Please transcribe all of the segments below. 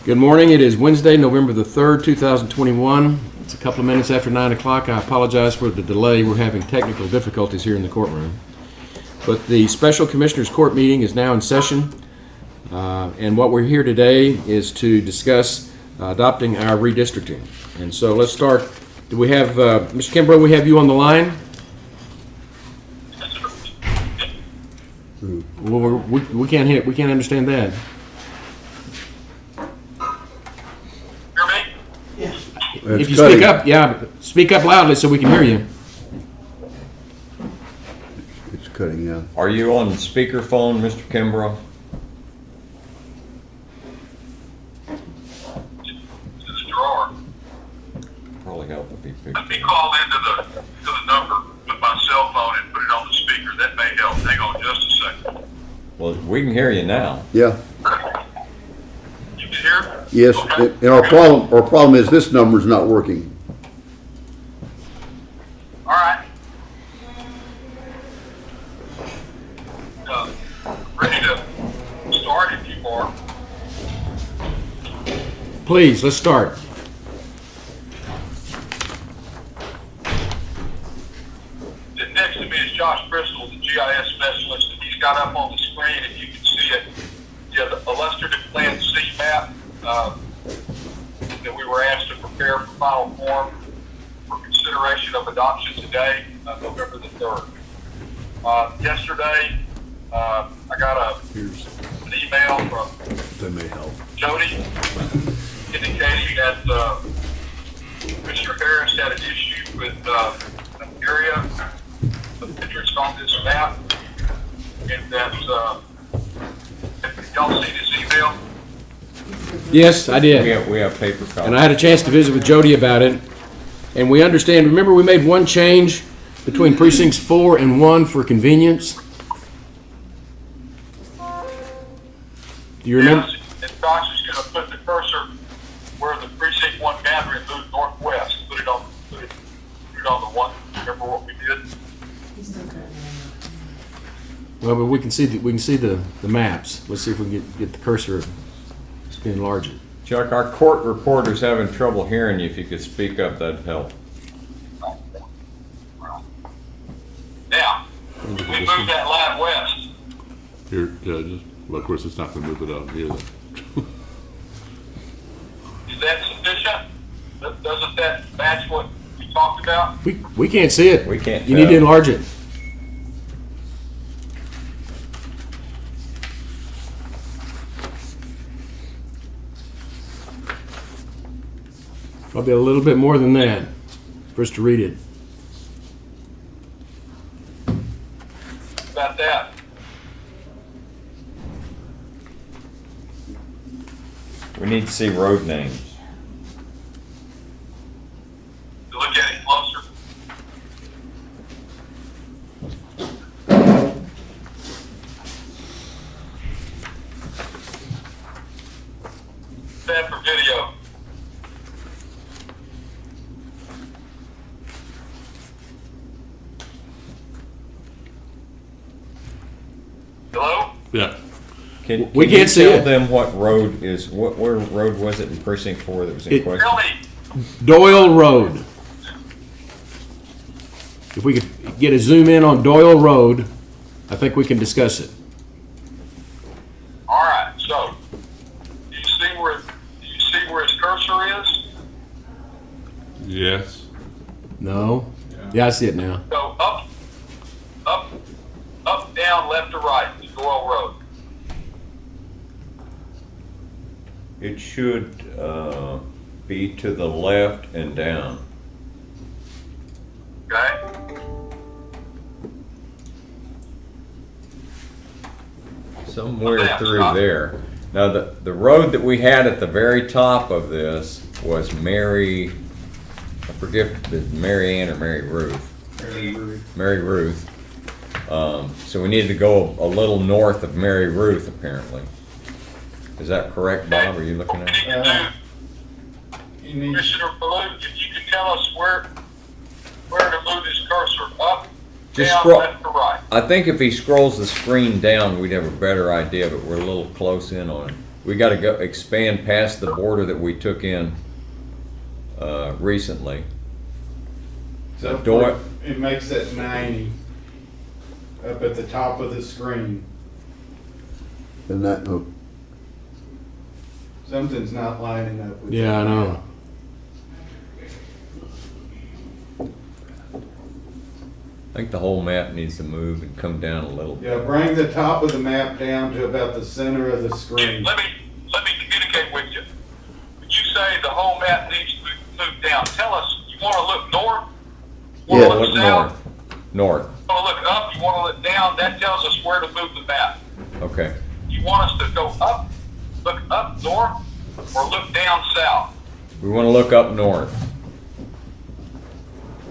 Good morning. It is Wednesday, November the 3rd, 2021. It's a couple of minutes after 9 o'clock. I apologize for the delay. We're having technical difficulties here in the courtroom. But the Special Commissioners Court meeting is now in session. And what we're here today is to discuss adopting our redistricting. And so let's start. Do we have, Mr. Kimbrough, we have you on the line? Well, we can't hear, we can't understand that. If you speak up, speak up loudly so we can hear you. It's cutting out. Are you on speakerphone, Mr. Kimbrough? This drawer. Probably help if he picked Let me it. call into the number with my cell phone and put it on the speaker. That may help. Hang on just a second. Well, we can hear you now. Yeah, You can hear? yes, Okay. and our problem is this number's not working. All right. Ready to start if you are. Please, let's start. Next to me is Josh Bristol, the GIS specialist, and he's got up on the screen, if you can see it, the illustrative Plan C map that we were asked to prepare for final form for consideration of adoption today, November the 3rd. Yesterday, I got an email from That may help. Jody indicating that Mr. Harris had an issue with an area of interest on this map, and that y'all see this email? Yes, I did. We have paper copies. And I had a chance to visit with Jody about it. And we understand, remember we made one change between precincts 4 and 1 for convenience? Do you remember? Yes, and Josh is going to put the cursor where the precinct 1 boundary and move northwest. Put it on the one. Remember what we did? Well, but we can see the maps. Let's see if we can get the cursor to enlarge it. Chuck, our court reporter's having trouble hearing you. If you could speak up, that'd help. Now, we move that line west. Here, judges. Well, of course, it's not going to move it out here. Is that sufficient? Doesn't that match what we talked about? We can't see it. We can't You need to tell. enlarge it. Probably a little bit more than that for us to read it. About that. We need to see road names. To look at it closer. That for video. Hello? Yeah. We Can can't see you tell it. them what road is, where road was it in precinct 4 that was in It- question? Tell me. Doyle Road. If we could get a zoom in on Doyle Road, I think we can discuss it. All right, so do you see where his cursor is? Yes. No? Yeah, I see it now. Go up, down, left to right is Doyle Road. It should be to the left and down. Okay? Somewhere Okay, through stop. there. Now, the road that we had at the very top of this was Mary, I forget if it's Mary Ann or Mary Ruth. Mary Ruth. So we needed to go a little north of Mary Ruth, apparently. Is that correct, Bob? Are you looking We at need it? to do, Commissioner Baloo, if you could tell us where to move his cursor, up, Just down, scroll- left to right. I think if he scrolls the screen down, we'd have a better idea, but we're a little close in on it. we gotta go expand past the border that we took in, recently. So Door- it makes that 90 up at the top of the screen. And that, oh, Something's not lining up with Yeah, I that. know. I think the whole map needs to move and come down a little. Yeah, bring the top of the map down to about the center of the screen. Let me communicate with you. When you say the whole map needs to move down, tell us, you want to look north? Want Yeah. to look Look south? north. You want to look up? You want to look down? That tells us where to move the map. Okay. You want us to go up, look up north, or look down south? We want to look up north.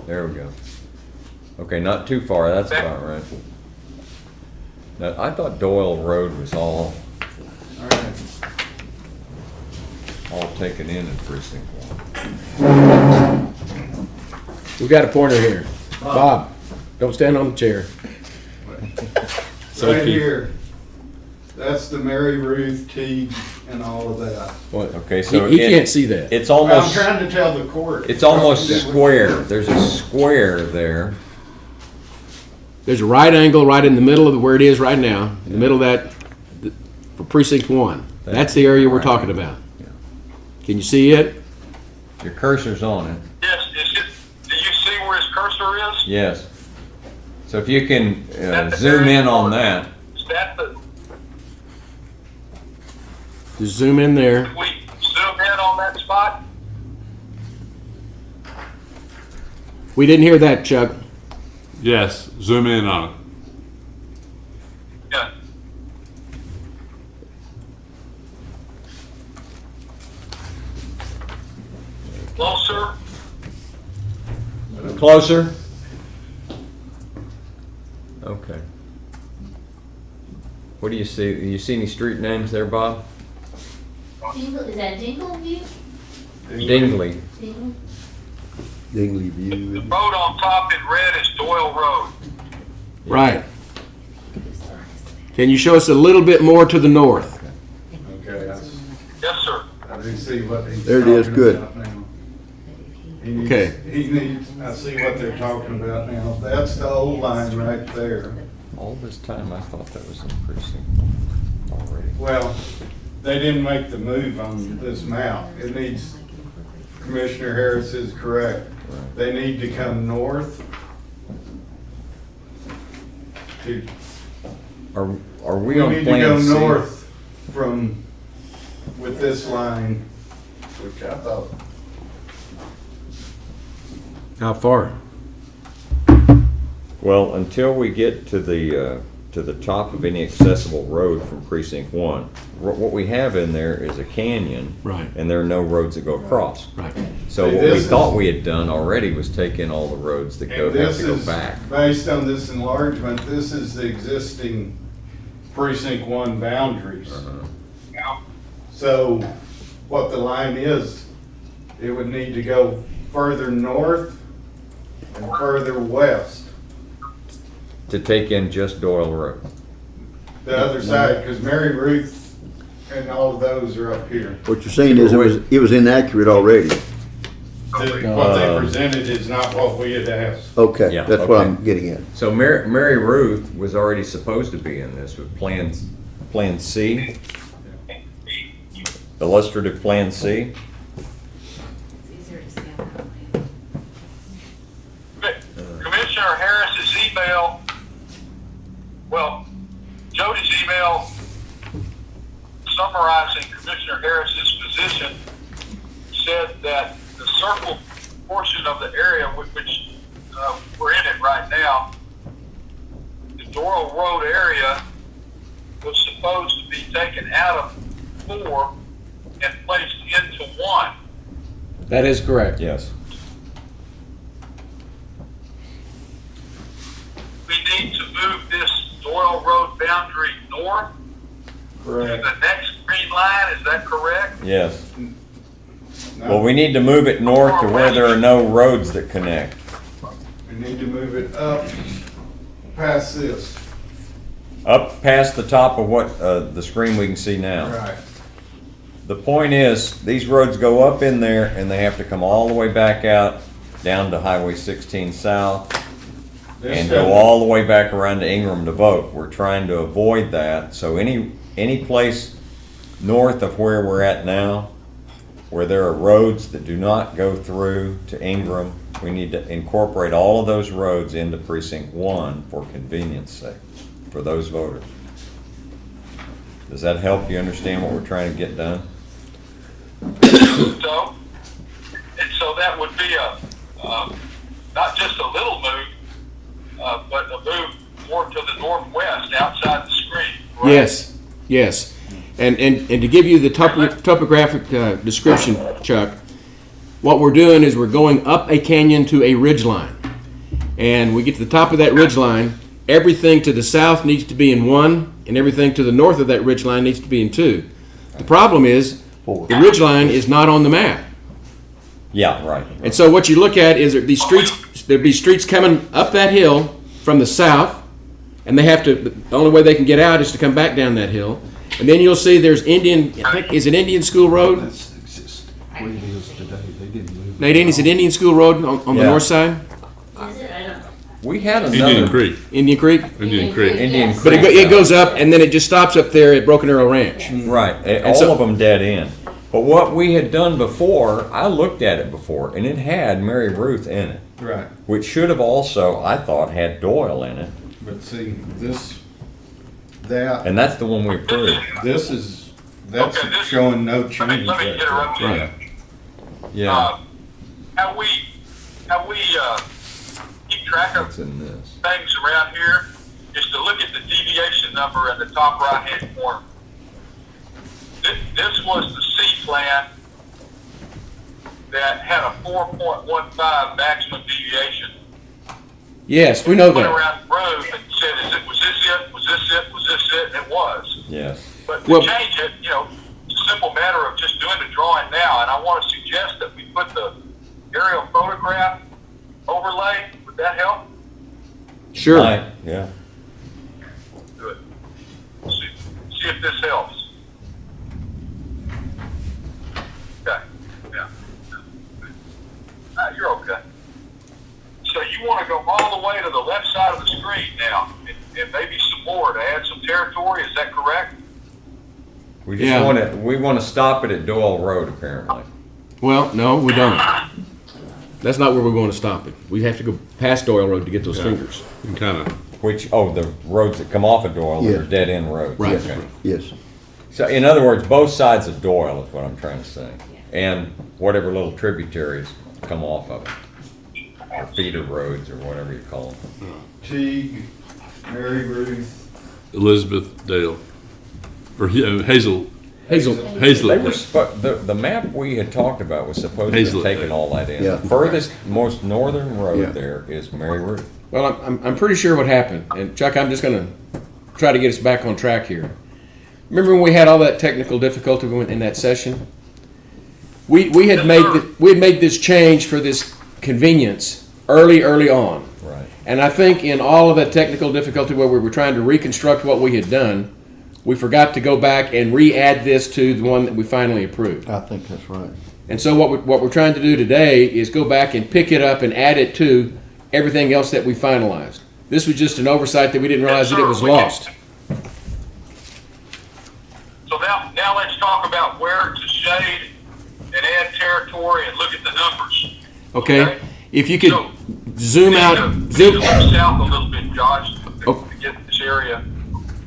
There we go. Okay, not too far, that's about right. Now, I thought Doyle Road was all taken in precinct 1. We got a pointer here. Bob, don't stand on the chair. Right here, that's the Mary Ruth, Teague, and all of that. What? Okay, so He can't see that. It's I'm almost, trying to tell the court. it's almost square. There's a square there. There's a right angle right in the middle of where it is right now, in the middle of that, for precinct 1. That's the area we're talking about. Can you see it? Your cursor's on it. Yes, do you see where his cursor is? Yes. So if you can That's the zoom very in on north. that. Is that the, Just zoom in there. we zoom in on that spot? We didn't hear that, Chuck. Yes, zoom in on it. Yeah. Closer? Closer? Okay. What do you see? Do you see any street names there, Bob? Dingle, is that Dingle View? Dingley. Dingle? Dingley View. The road on top in red is Doyle Road. Right. Can you show us a little bit more to the north? Okay, Yes, sir. I do see what he's There it is, talking good. about now. He needs- Okay. He needs, I see what they're talking about now. That's the old line right there. All this time I thought that was in precinct already. Well, they didn't make the move on this map. It needs, Commissioner Harris is correct. They need to come north to, Are we we on need to plan go C? north from, with this line, which I thought, How far? Well, until we get to the top of any accessible road from precinct 1, what we have in there is a canyon. Right. And there are no roads that go across. Right. So See, what we this thought is- we had done already was take in all the roads that and have this to go is, back. based on this enlargement, this is the existing precinct 1 boundaries. Now, So what the line is, it would need to go further north and further west, To take in just Doyle Road. the other side, because Mary Ruth and all of those are up here. What you're saying is it was inaccurate already. What they presented is not what we had asked. Okay, Yeah, that's what okay. I'm getting at. So Mary Ruth was already supposed to be in this with Plan C, illustrative Plan C. It's easier to scan that way. Commissioner Harris's email, well, Jody's email summarizing Commissioner Harris's position said that the circle portion of the area which we're in it right now, the Doyle Road area was supposed to be taken out of 4 and placed into 1. That is correct. Yes. We need to move this Doyle Road boundary north to Correct. the next green line, is that correct? Yes. No, Well, we need to move it north to where there are no roads that connect. we need to move it up past this. Up past the top of what, the screen we can see now. Right. the point is, these roads go up in there and they have to come all the way back out down to Highway 16 South and go all the way back around to Ingram to vote. We're trying to avoid that. So any place north of where we're at now, where there are roads that do not go through to Ingram, we need to incorporate all of those roads into Precinct 1 for convenience sake, for those voters. Does that help you understand what we're trying to get done? So, and so that would be not just a little move, but a move more to the northwest outside the screen, right? Yes, yes. And to give you the topographic description, Chuck, what we're doing is we're going up a canyon to a ridge line. And we get to the top of that ridge line, everything to the south needs to be in 1, and everything to the north of that ridge line needs to be in 2. The problem is, the ridge line is not on the map. Yeah, right. And so what you look at is there'd be streets coming up that hill from the south, and they have to, the only way they can get out is to come back down that hill. And then you'll see there's is it Indian School Road? Nadine, is it Indian School Road on the Yeah. north side? Is it? I don't. We had another. Indian Creek. Indian Creek? Indian Creek. Indian Yes. But Creek. it goes up, and then it just stops up there at Broken Arrow Ranch. Right, And all so- of them dead end. But what we had done before, I looked at it before, and it had Mary Ruth in it, Right, which should have also, I thought, had Doyle in it. but see, this And that's the one we approved. that's Okay, this- showing no Let me change. interrupt you. Right. Yeah, Have we keep track of that's in this. things around here? Is to look at the deviation number in the top right-hand corner. This was the C plan that had a 4.15 maximum deviation. Yes, we know Went that. around the road and said, was this it? Was this it? Was this it? And it was. Yes. But to Well- change it, it's a simple matter of just doing the drawing now. And I want to suggest that we put the aerial photograph overlay. Would that help? Sure. Right, yeah. Good. See if this helps. Okay. Yeah. You're okay. So you want to go all the way to the left side of the screen now, and maybe some more to add some territory. Is that correct? We just Yeah. we want to stop it at Doyle Road, apparently. Well, no, we don't. That's not where we're going to stop it. We have to go past Doyle Road to get those fingers. And kind of, The roads that come off of Doyle that are Yeah. dead end roads. Right. Okay. Yes. So in other words, both sides of Doyle is what I'm trying to say. And whatever little tributaries come off of it. Or feeder roads or whatever you call them. Teague, Mary Ruth, Elizabeth Dale. Or Hazel. Hazel, Hazel. They were, the map we had talked about was supposed to have Hazlet. taken all that in. Yeah. The furthest, most northern Yeah. road there is Mary Ruth. well, I'm pretty sure what happened. And Chuck, I'm just going to try to get us back on track here. Remember when we had all that technical difficulty in that session? We had made this change for this convenience early on. Right. And I think in all of that technical difficulty where we were trying to reconstruct what we had done, we forgot to go back and re-add this to the one that we finally approved. I think that's right. And so what we're trying to do today is go back and pick it up and add it to everything else that we finalized. This was just an oversight that we didn't realize that it was lost. So now let's talk about where to shade and add territory and look at the numbers. Okay? If you could So, zoom out, Look zoom. south a little bit, Josh, Oh. to get this area.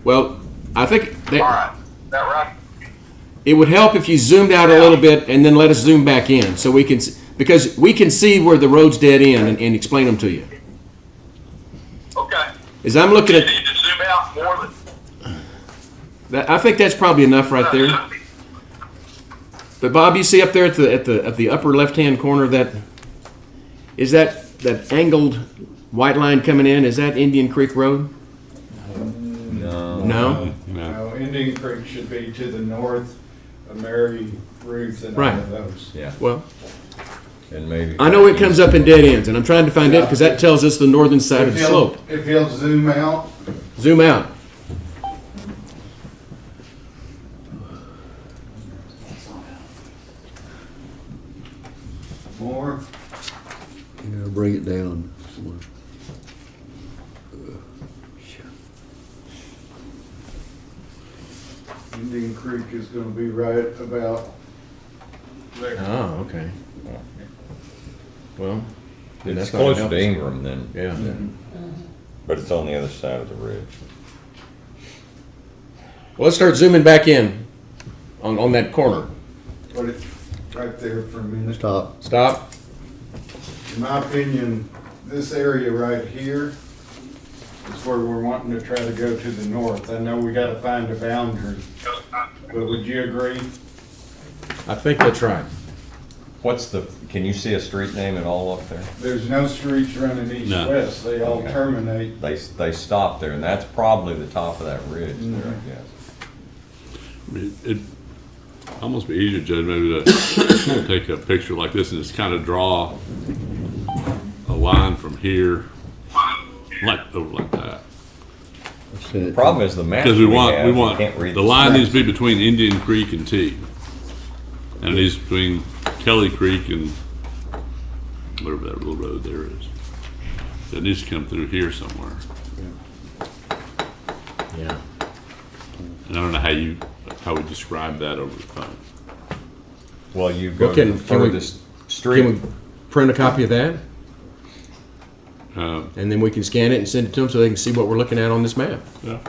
Well, I think All right. Is that right? it would help if you zoomed out a little bit and then let us zoom back in so we can, because we can see where the road's dead end and explain them to you. Okay. As I'm looking You at, need to zoom out more than. I think that's probably enough right there. But Bob, you see up there at the upper left-hand corner is that angled white line coming in? Is that Indian Creek Road? No. No? no, Indian Creek should be to the north of Mary Ruth and all Right. of those. Yeah. Well, And maybe. I know it comes up in dead ends, and I'm trying to find it because that tells us the northern side of the slope. If you'll zoom out, Zoom out. bring it down. Indian Creek is gonna be right about there. Oh, okay. Well, then It's that's not gonna closer help to us. Ingram than, Yeah. but it's on the other side of the ridge. Well, let's start zooming back in on that corner. Put it right there for a minute. Stop. Stop. In my opinion, this area right here is where we're wanting to try to go to the north. I know we gotta find a boundary, but would you agree? I think that's right. Can you see a street name at all up there? There's no streets running No. east-west, they all Okay. terminate. They stop there, and that's probably the top of that ridge there, I guess. I mean, it'd almost be easier, Judge, maybe to take a picture like this and just kind of draw a line from here, like over like that. The problem is the map Because we we have, you want, can't read the line needs to streets. be between Indian Creek and T. And it needs between Kelly Creek and whatever that little road there is. So it needs to come through here somewhere. Yeah. And I don't know how we describe that over the phone. Well, you go Well, to can the we- furthest Can street. we print a copy of that? Uh, And then we can scan it and send it to them so they can see what we're looking at on this map. yeah.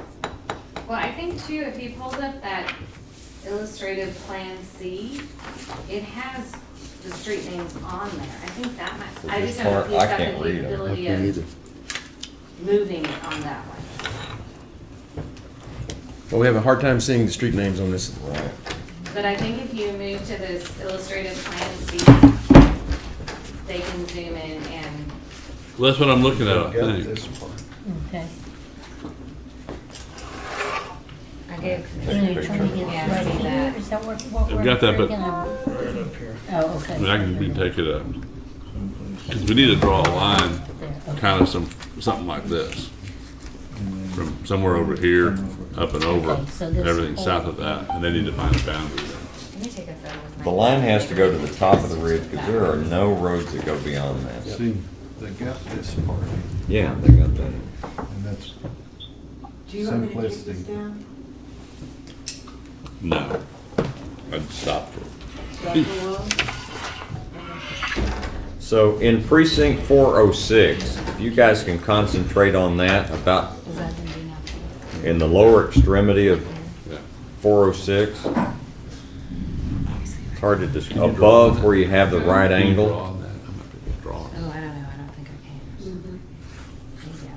Well, I think too, if he pulls up that illustrative plan C, it has the street names on there. I think that might, I just don't know if he's I got the can't read 'em. capability Can't either. of moving it on that one. Well, we have a hard time seeing the street names on this. Right. But I think if you move to this illustrative plan C, they can zoom in and, Well, that's what I'm looking at, I think. Okay. I gave And you're trying to get Yeah, right see here, that. is that what I've we're? got that, but- gonna- Oh, okay. I mean, I can we can take it up. Because we need to draw a line, There, okay. kind of something like this. From somewhere over here, up and over, Okay, so this everything whole- south of that, and they need to find a boundary there. let me take a photo with my. The line has to go to the top of the ridge, because there are no roads that go beyond that. See, they got this part, Yeah, they got that. and that's Do you want me to take this simplicity. down? No. I'd stop for, Dr. Will? So in precinct 406, if you guys can concentrate on that, about Is that gonna be nothing? in the lower extremity of yeah. 406. It's hard to Can you draw above that? where you have the right Can you angle. draw that? I'm not gonna draw it. Oh, I don't know, I don't think I can. Maybe,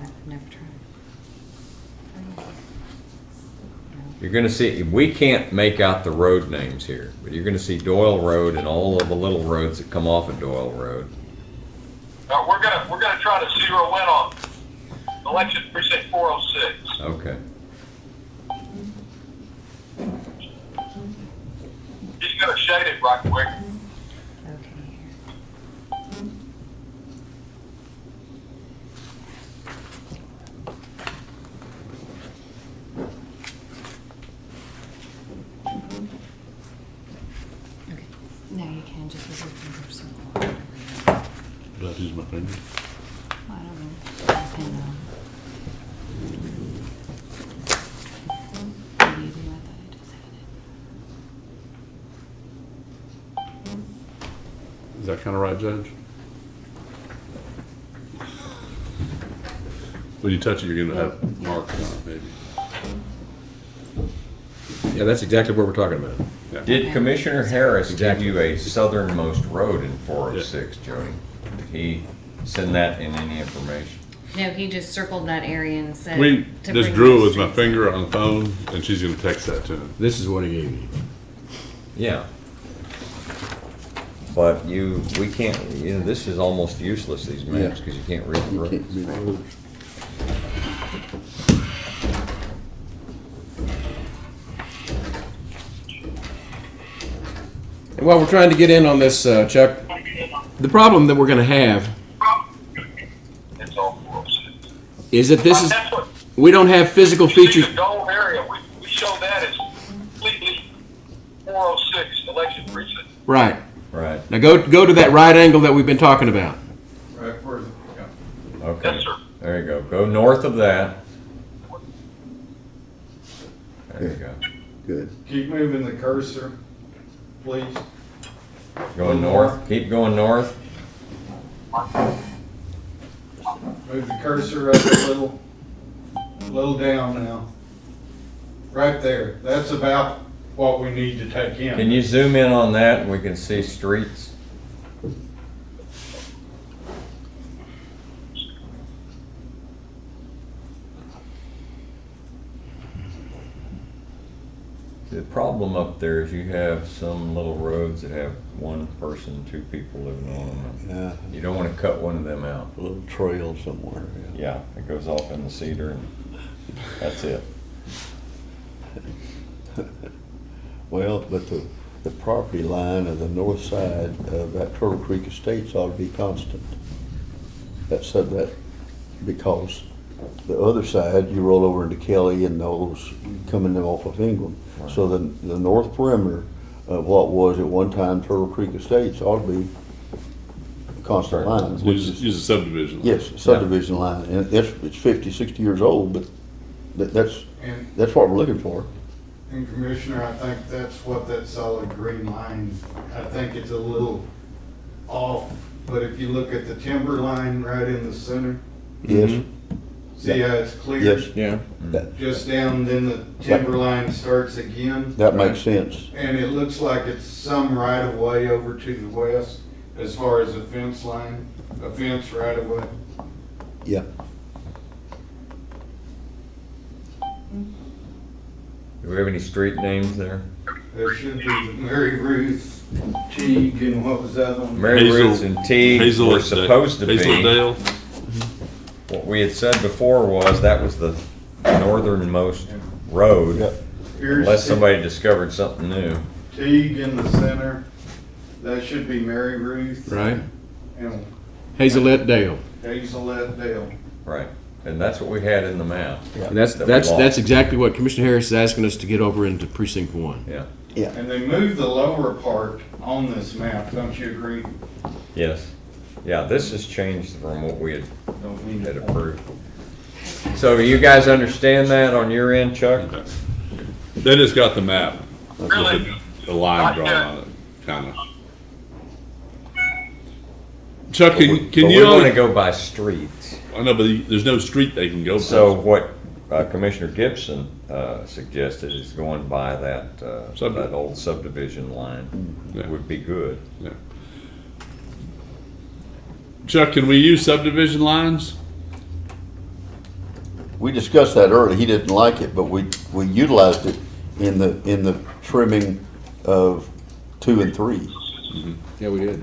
I've never tried. You're gonna see, we can't make out the road names here, but you're gonna see Doyle Road and all of the little roads that come off of Doyle Road. We're gonna try to zero in on election precinct 406. Okay. He's gonna shade it right quick. Okay. Okay. No, you can just use your finger circle. Did I use my finger? I don't know. Depend on. What do you do? I thought I just had it. Is that kind of right, Judge? When you touch it, you're gonna have marks on it, maybe. Yeah, that's exactly what we're talking about. Yeah. Did Commissioner Harris give Exactly. you a southernmost road in 406, Jody? Did he send that in any information? No, he just circled that area and said. We to just bring drew it those with my streets finger on the phone, and she's gonna text that to him. This is what he gave me. Yeah. But we can't, this is almost useless, these maps, because you can't read the You roads. can't read the roads. And while we're trying to get in on this, Chuck, the problem that we're going to have It's all 406. is that this is, That's what, we don't have physical you see features. the gold area, we show that as completely 406 election precinct. Right. Right. Now go to that right angle that we've been talking about. Right where Okay, Yes, sir. there you go. Go north of that. There you go. Good. Keep moving the cursor, please. Going north, keep going north. Move the cursor up a little down now. Right there. That's about what we need to take in. Can you zoom in on that and we can see streets? The problem up there is you have some little roads that have one person, two people living on them. Yeah, You don't want to cut one of them out. a little trail somewhere. Yeah, it goes off in the cedar and that's it. Well, but the property line of the north side of that Turtle Creek Estates ought to be constant. That's that, because the other side, you roll over into Kelly and those coming off of Ingram. So the north perimeter of what was at one time Turtle Creek Estates ought to be a constant line, which is, Use a subdivision. yes, subdivision line. And it's 50, 60 years old, but that's And, what we're looking for. and Commissioner, I think that's what that solid green line, I think it's a little off, but if you look at the timber line right in the center, Yes, see how it's clear? yes, Yeah. Just down, then the timber line starts again. that makes sense. And it looks like it's some right of way over to the west as far as a fence line, a fence right of way. Yeah. Do we have any street names there? There should be the Mary Ruth, Teague, and what was that one? Mary Hazel- Ruth and Teague Hazel were supposed to be. Hazeldale. What we had said before was that was the northernmost road, Yep. Here's unless somebody discovered something new. Teague in the center, that should be Mary Ruth. Right. And Hazelette Dale. Hazelette Dale. Right, and that's what we had in the map. And that's, That we that's, lost. that's exactly what Commissioner Harris is asking us to get over into precinct 1. Yeah, Yeah. And they moved the lower part on this map, don't you agree? yes. Yeah, this has changed from what we Don't mean had to- approved. So you guys understand that on your end, Chuck? Okay. They just got the map with Really? the line drawn on it, kinda. Chuck, can But you we want to only, go by streets. I know, but there's no street they can go So by. what Commissioner Gibson suggested is going by that, that old subdivision line Yeah. would be good. Yeah. Chuck, can we use subdivision lines? We discussed that earlier. He didn't like it, but we utilized it in the trimming of 2 and 3. Yeah, we did.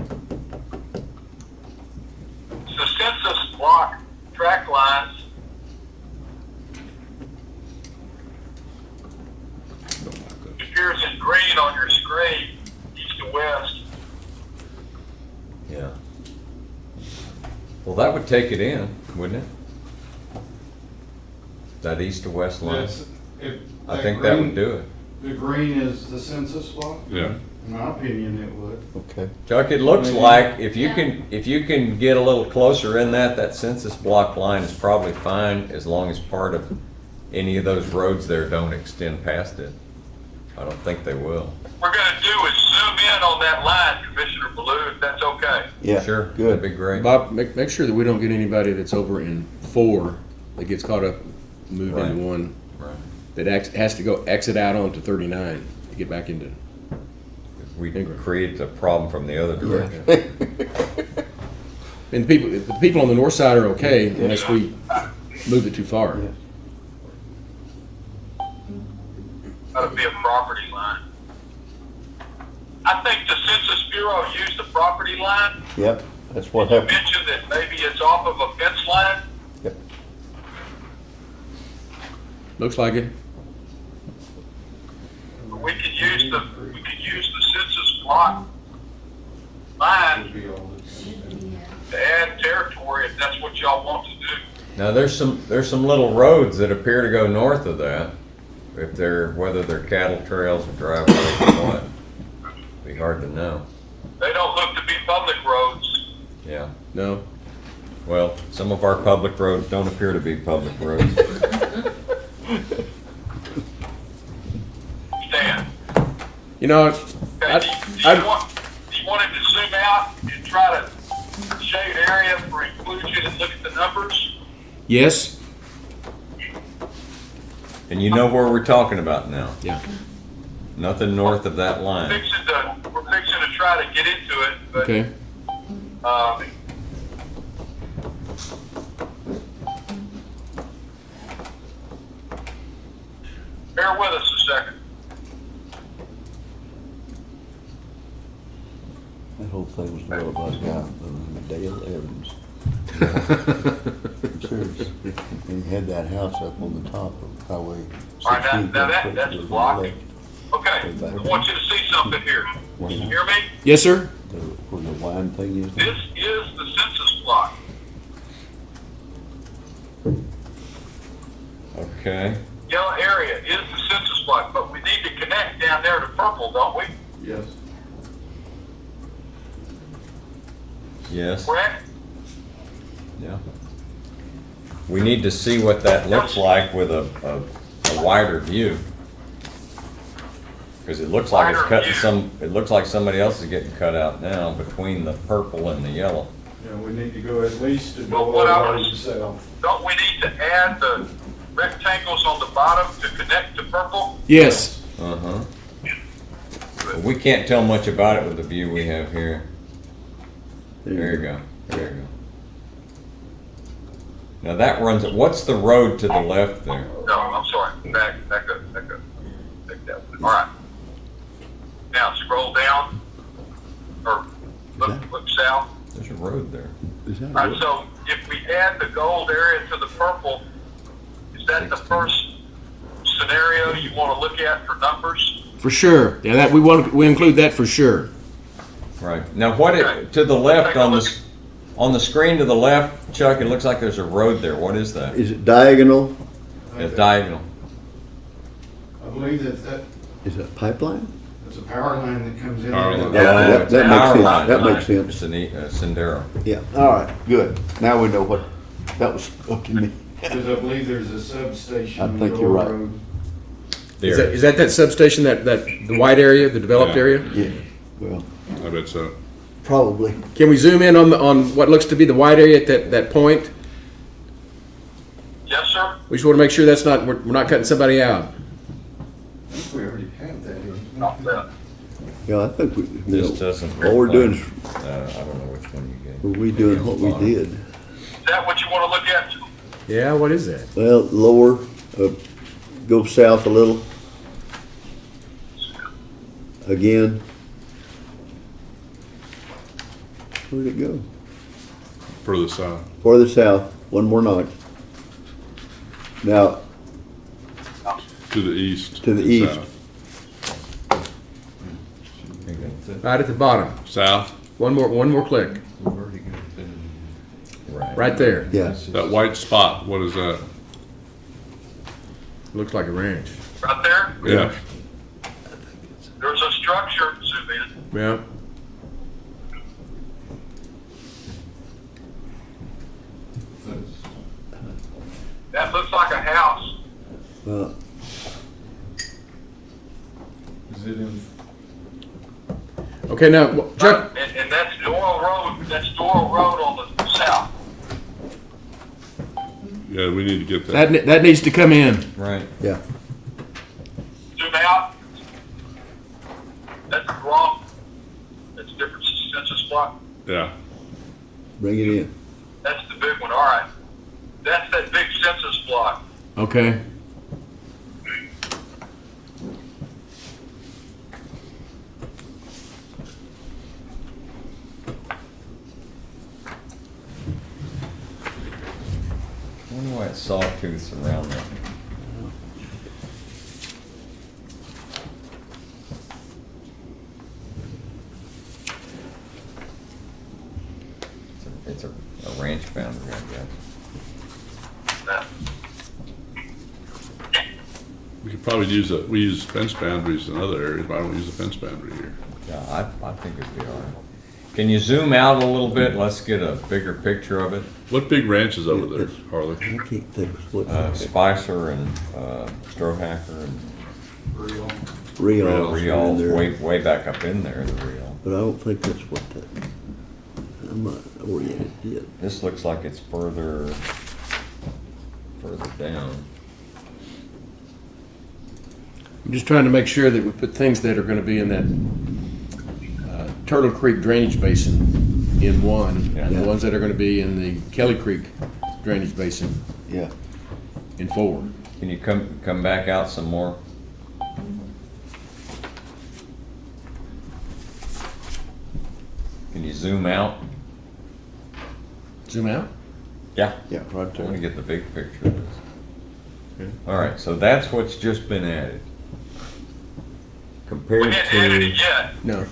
The census block track lines, appears in green on your screen, east to west. Yeah. Well, that would take it in, wouldn't it? That east to west line. That's, if I think that would green- do it. The green is the census block? Yeah. In my opinion, it would. Okay. Chuck, it looks like if you can get a little closer in that census block line is probably fine as long as part of any of those roads there don't extend past it. I don't think they will. What we're gonna do is zoom in on that line, Commissioner Baloo, if that's okay. Yeah. Sure, that'd Good. be great. Bob, make sure that we don't get anybody that's over in 4 that gets caught up, moved Right. into 1, Right. that has to go exit out onto 39 to get back into. We create a problem from the other direction. And the people on the north side are okay unless we move it too far. That would be a property line. I think the Census Bureau used the property line. Yep. That's what You happened. mentioned that maybe it's off of a fence line. Yep. Looks like it. We could use the census block line Would be all it's- to add territory if that's what y'all want to do. Now, there's some little roads that appear to go north of that. Whether they're cattle trails or driveways or what. Be hard to know. They don't look to be public roads. Yeah. No. Well, some of our public roads don't appear to be public roads. Stan, You know, okay, do you want him to zoom out and try to shade area for inclusion and look at the numbers? yes? And you know where we're talking about now. Yeah. Nothing north of that line. We're fixing to try to get into it, but, Okay. bear with us a second. That whole thing was developed by a guy named Dale Evans. I'm serious. And he had that house up on the top of Highway 16. All right, now that's blocked. Okay, I want you to see something here. Can you hear me? Yes, sir? Where the wine thing is. This is the census block. Okay. Yellow area is the census block, but we need to connect down there to purple, don't we? Yes. Yes. Correct? Yeah. We need to see what that looks like with a wider view. Because it looks like it's Wider cutting view. it looks like somebody else is getting cut out now between the purple and the yellow. Yeah, we need to go at least to Well, go what I over was- south. Don't we need to add the rectangles on the bottom to connect to purple? Yes. Uh-huh. But we can't tell much about it with the view we have here. There you go. There you go. Now that runs, what's the road to the left there? No, I'm sorry. Back up. Take that one. All right. Now scroll down, or look south. There's a road there. Is that All right, so if we add the gold area to the purple, is that the first scenario you want to look at for numbers? For sure. Yeah, that we include that for sure. Right. Now what it, to the left on the screen to the left, Chuck, it looks like there's a road there. What is that? Is it diagonal? It's diagonal. I believe that Is it pipeline? that's a power line that comes in. Power line. Yeah, it's that a makes power sense. line. That makes sense. It's a Sendero. Yeah, all right, good. Now we know what, that was looking me. Because I believe there's a substation. I on think you're Door right. Road. Is There. that substation, that the white area, the developed Yeah. area? Yeah, well, I bet so. probably. Can we zoom in on what looks to be the white area at that point? Yes, sir? We just want to make sure that's not, we're not cutting somebody out. I think we already have that in. Not that. Yeah, I think we, This doesn't. all we're doing is, I don't know which one you get. we're redoing what we did. Is that what you want to look at? Yeah, what is that? Well, lower, go south a little. Again. Where'd it go? Further south. Farther south, one more notch. Now, To the east. To the and east. south. Right at the bottom. South. One more click. Right there. yeah, That white spot, what is that? Looks like a ranch. Right there? Yeah. There's a structure, zoom in. Yeah. That looks like a house. well, Is it in? Okay, now, Chuck, And that's Doral Road, on the south. Yeah, we need to get that. that needs to come in. Right. yeah, Zoom out. That's wrong. That's a different census block. Yeah. bring it in. That's the big one, all right. That's that big census block. Okay. I wonder why it's sawtooths around there. It's a ranch boundary, I guess. That- We could probably we use fence boundaries in other areas, but I don't use a fence boundary here. Yeah, I think it'd be all right. Can you zoom out a little bit? Let's get a bigger picture of it. What big ranch is over there, Harley? I can't think of what. Spicer and Strohacker and Real. Real, way back up in there, the Real. But I don't think that's what that, I'm not oriented yet. This looks like it's further down. I'm just trying to make sure that we put things that are gonna be in that Turtle Creek drainage basin in one, and the Yeah. ones that are gonna be in the Kelly Creek drainage basin Yeah. in 4. Can you come back out some more? Can you zoom out? Zoom out? Yeah. Yeah, right I want to there. get the big picture of this. All right, so that's what's just been added. Compared We hadn't added to, it yet. No.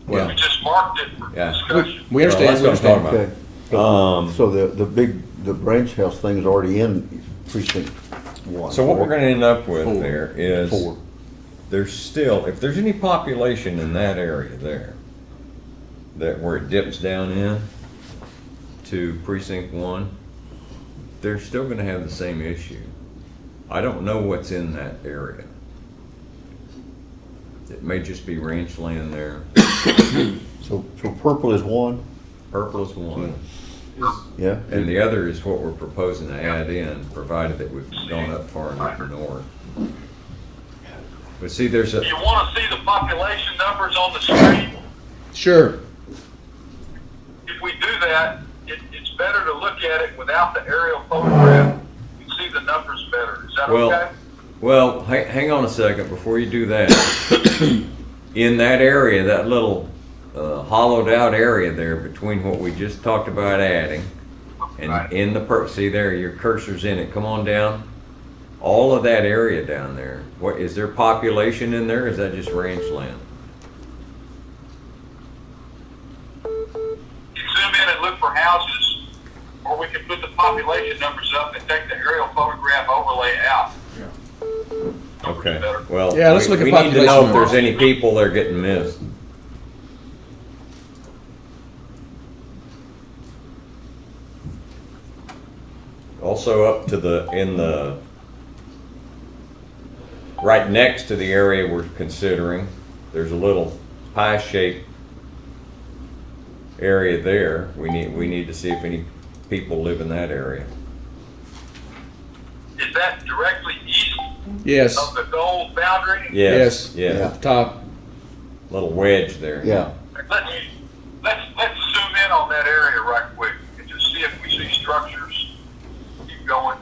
We Well, just marked it for Yeah. discussion. we understand, Well, we that's what I'm understand. talking Okay. So the branch house thing's already in precinct 1. So what we're correct? gonna end up with 4. there is, 4. there's still, if there's any population in that area there, that where it dips down in to precinct 1, they're still gonna have the same issue. I don't know what's in that area. It may just be ranch land there. So purple is 1? Purple is one, Yeah? and the other is what we're proposing to add in, provided that we've gone up far enough north. But see, there's a, You wanna see the population numbers on the screen? Sure. If we do that, it's better to look at it without the aerial photograph. You can see the numbers better. Is that Well- okay? well, hang on a second before you do that. In that area, that little hollowed out area there between what we just talked about adding and Right. in the see there, your cursor's in it, come on down. All of that area down there, what, is there population in there, or is that just ranch land? You zoom in and look for houses, or we can put the population numbers up and take the aerial photograph overlay out. Numbers Okay, better. well, Yeah, let's look at we need to know population if there's numbers. any people that are getting missed. Also up to right next to the area we're considering, there's a little pie-shaped area there. We need to see if any people live in that area. Is that directly east Yes. of the gold boundary? Yes. Yeah, Top. little wedge there. Yeah. Let's zoom in on that area right quick and just see if we see structures. Keep going.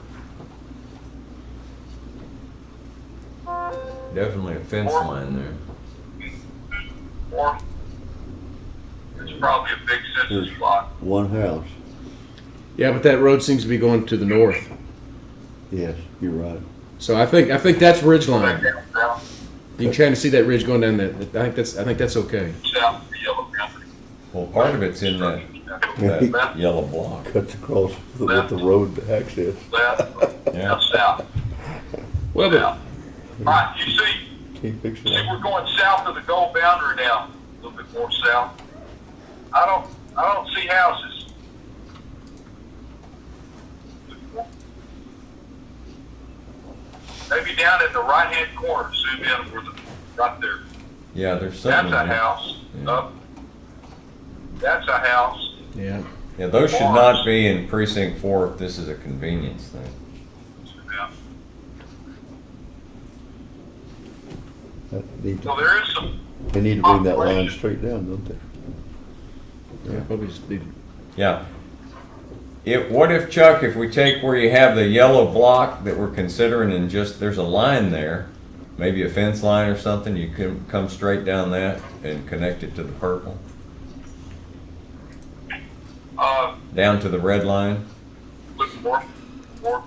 Definitely a fence line there. Or it's probably a big census block. 1 house. Yeah, but that road seems to be going to the north. Yes, you're right. So I think that's ridge line. Down You can kind of see that ridge going down that. I think that's okay. south of the yellow boundary. Well, part of it's in that Left, yellow block. Cuts across with the road access. left, Yeah. now south. Well, South. All right, you see, Can't fix see, it. we're going south of the gold boundary now, a little bit more south. I don't see houses. Maybe down in the right-hand corner, zoom in where right there. Yeah, there's That's something. a house up. That's a house. yeah. Yeah, those should not be in precinct 4 if this is a convenience thing. Yeah. They So there is some, need to bring that line straight down, don't they? Yeah. Probably just need. Yeah. What if, Chuck, if we take where you have the yellow block that we're considering and just, there's a line there, maybe a fence line or something, you can come straight down that and connect it to the purple, down to the red line? look more, oh.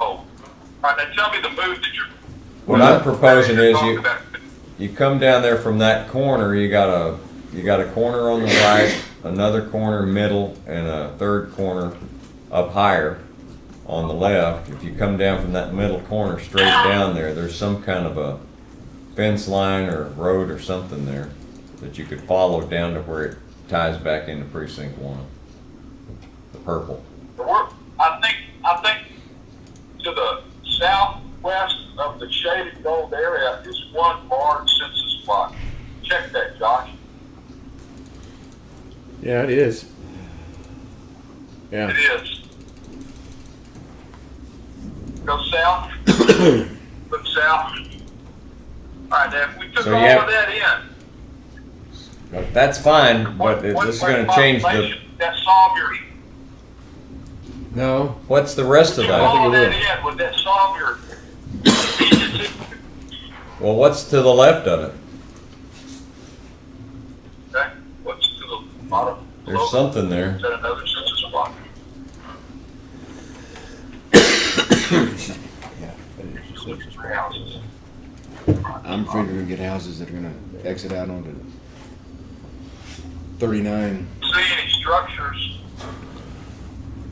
All right, now tell me the move that you're. What I'm proposing you're is talking you, about. you come down there from that corner, you got a corner on the right, another corner middle, and a third corner up higher on the left. If you come down from that middle corner straight down there, there's some kind of a fence line or road or something there that you could follow down to where it ties back into precinct 1. The purple. I think to the southwest of the shaded gold area is one large census block. Check that, Josh. Yeah, it is. Yeah. It is. Go south. Look south. All right, now if we took So all you have- of that in, That's fine, but this is what gonna change the, population that solve your, No, what's the rest of took that? all of it that in, would that solve your immediate? Well, what's to the left of it? Okay, what's to the bottom? There's something there. Is that another census block? Yeah, that is a census Three block. houses. I'm afraid we're gonna get houses that are gonna exit out onto 39. See any structures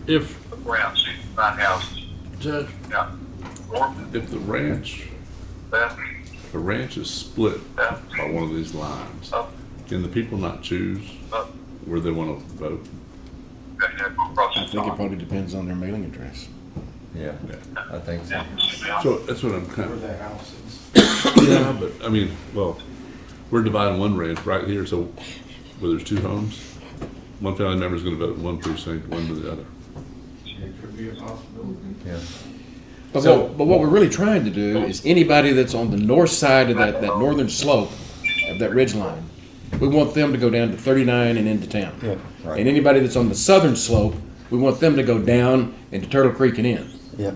If, around, see nine houses? Judge, Yeah. North, if the ranch is split left, by one of these lines, up, can the people not choose up, where they want to vote? okay, now go across I the think it top. probably depends on their mailing address. Yeah, I think so. Yeah. So that's what I'm kind Where of, the house is. yeah, but, I mean, well, we're dividing one ranch right here, so where there's 2 homes, one family member's gonna vote in one precinct, one to the other. It could be a possibility. Yeah. But, So- but what we're really trying to do is anybody that's on the north side of that northern slope of that ridge line, we want them to go down to 39 and into town. Yeah, Right. And anybody that's on the southern slope, we want them to go down into Turtle Creek and in. yeah.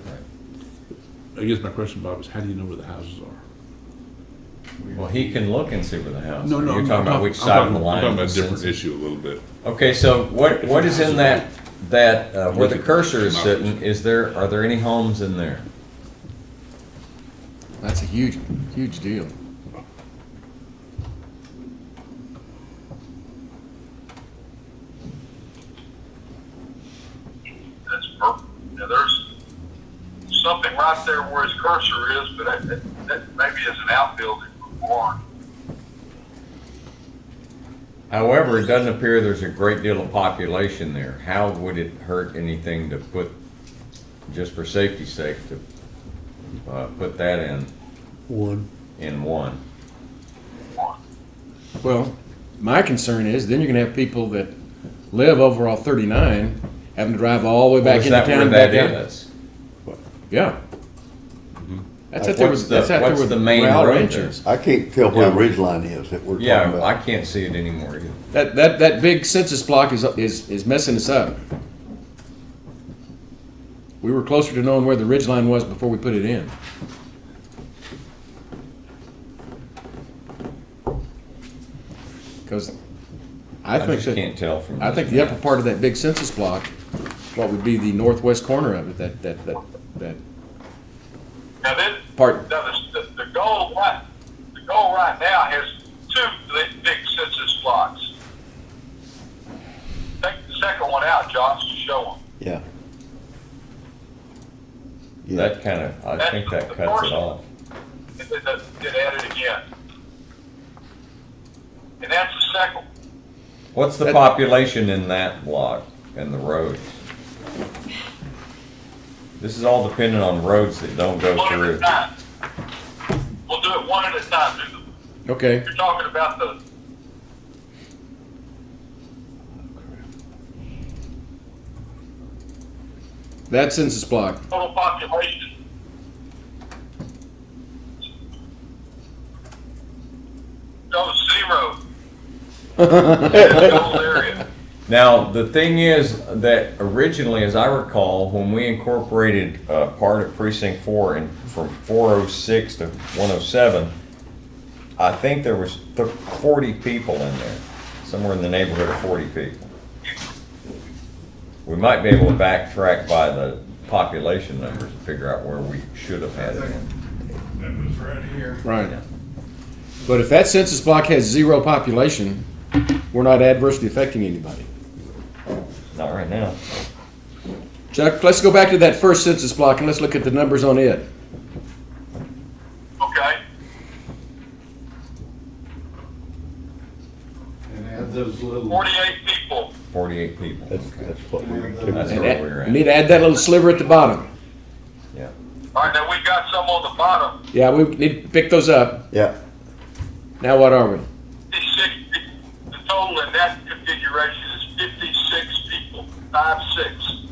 I guess my question, Bob, is how do you know where the houses are? Well, he can look and see where the house is. No, You're talking about which I'm side of the talking- line. I'm talking about a is different sensitive. issue a little bit. Okay, so what is in that, where the cursor is sitting, are there any homes in there? That's a huge, huge deal. That's perfect. Now, there's something right there where his cursor is, but that maybe is an outbuilding for barn. However, it doesn't appear there's a great deal of population there. How would it hurt anything to put, just for safety's sake, to put that in one? Well, my concern is then you're gonna have people that live over off 39 having to drive all the way back Is into that town. where and that back out. is? Yeah. That's out there What's with, the- that's out there what's with the main Real road Ranch there? is. I can't tell where the ridge line is that we're talking Yeah, I about. can't see it anymore either. That big census block is messing us up. We were closer to knowing where the ridge line was before we put it in. Because I think just that, can't tell from. I this think the upper map. part of that big census block, what would be the northwest corner of it, that Now, then, part, the goal right now has two big census blocks. Take the second one out, Josh, to show them. Yeah. Yeah, That kind of, I think that cuts it off. It added again. And that's the second. What's the That- population in that block and the roads? This is all dependent on roads that don't go One at through. a time. We'll do it one at a time. okay, You're talking about the, that census block, total population. Goes 0. The whole area. Now, the thing is that originally, as I recall, when we incorporated part of precinct 4 and from 406 to 107, I think there was 40 people in there, somewhere in the neighborhood of 40 people. We might be able to backtrack by the population numbers and figure out where we should have had it in. That was right here. right. But if that census block has 0 population, we're not adversely affecting anybody. Not right now. Chuck, let's go back to that first census block and let's look at the numbers on it. Okay? And add those little, 48 people. 48 people. That's what we And took. That's And where we're you need at. to add that little sliver at the bottom. Yeah. All right, now we got some on the bottom. Yeah, we need to pick those up. Yeah, Now what are we? 56, the total in that configuration is 56 people, 56.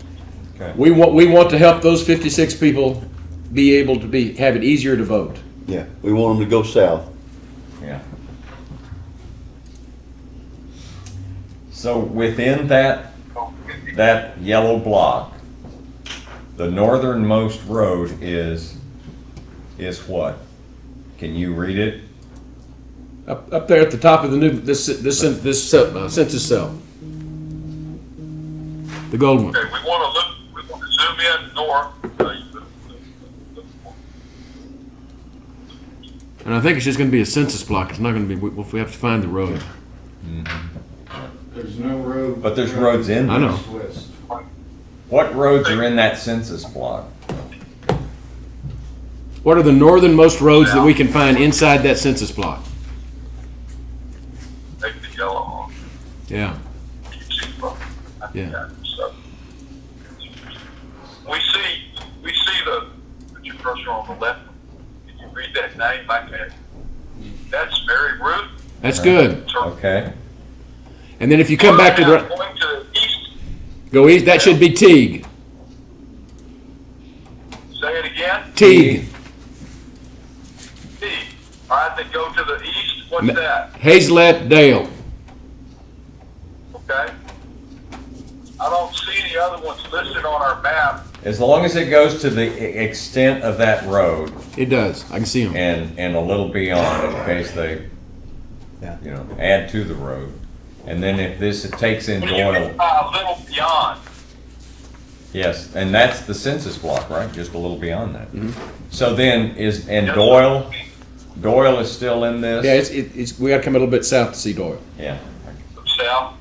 Okay. We want to help those 56 people be able to have it easier to vote. yeah, we want them to go south. Yeah. So within that yellow block, the northernmost road is what? Can you read it? Up there at the top of the new this census cell. The gold one. Okay, we want to zoom in north. And I think it's just going to be a census block. It's not going to be. We have to find the road. there's no road. But there's roads in I know. West. What roads are in that census block? What are the northernmost roads that we can find inside that census block? Take the yellow off. Yeah. You see, Yeah. So, we see the, put your cursor on the left. Can you read that name back there? That's Mary Ruth. That's good. Okay. And then if you come back to Going the to the east, go east, that should be Teague. say it again. Teague. T. All right, then go to the east. What's that? Hazelet Dale. Okay. I don't see any other ones listed on our map. As long as it goes to the extent of that road It does. I can see them. and a little beyond in case they, Yeah. add to the road. And then if it takes in What do you mean Doyle, by a little beyond? yes, and that's the census block, right? Just a little beyond that. Mm-hmm. So then Yes, Doyle is still in this? Yeah, it's we got to come a little bit south to see Doyle. Yeah. South.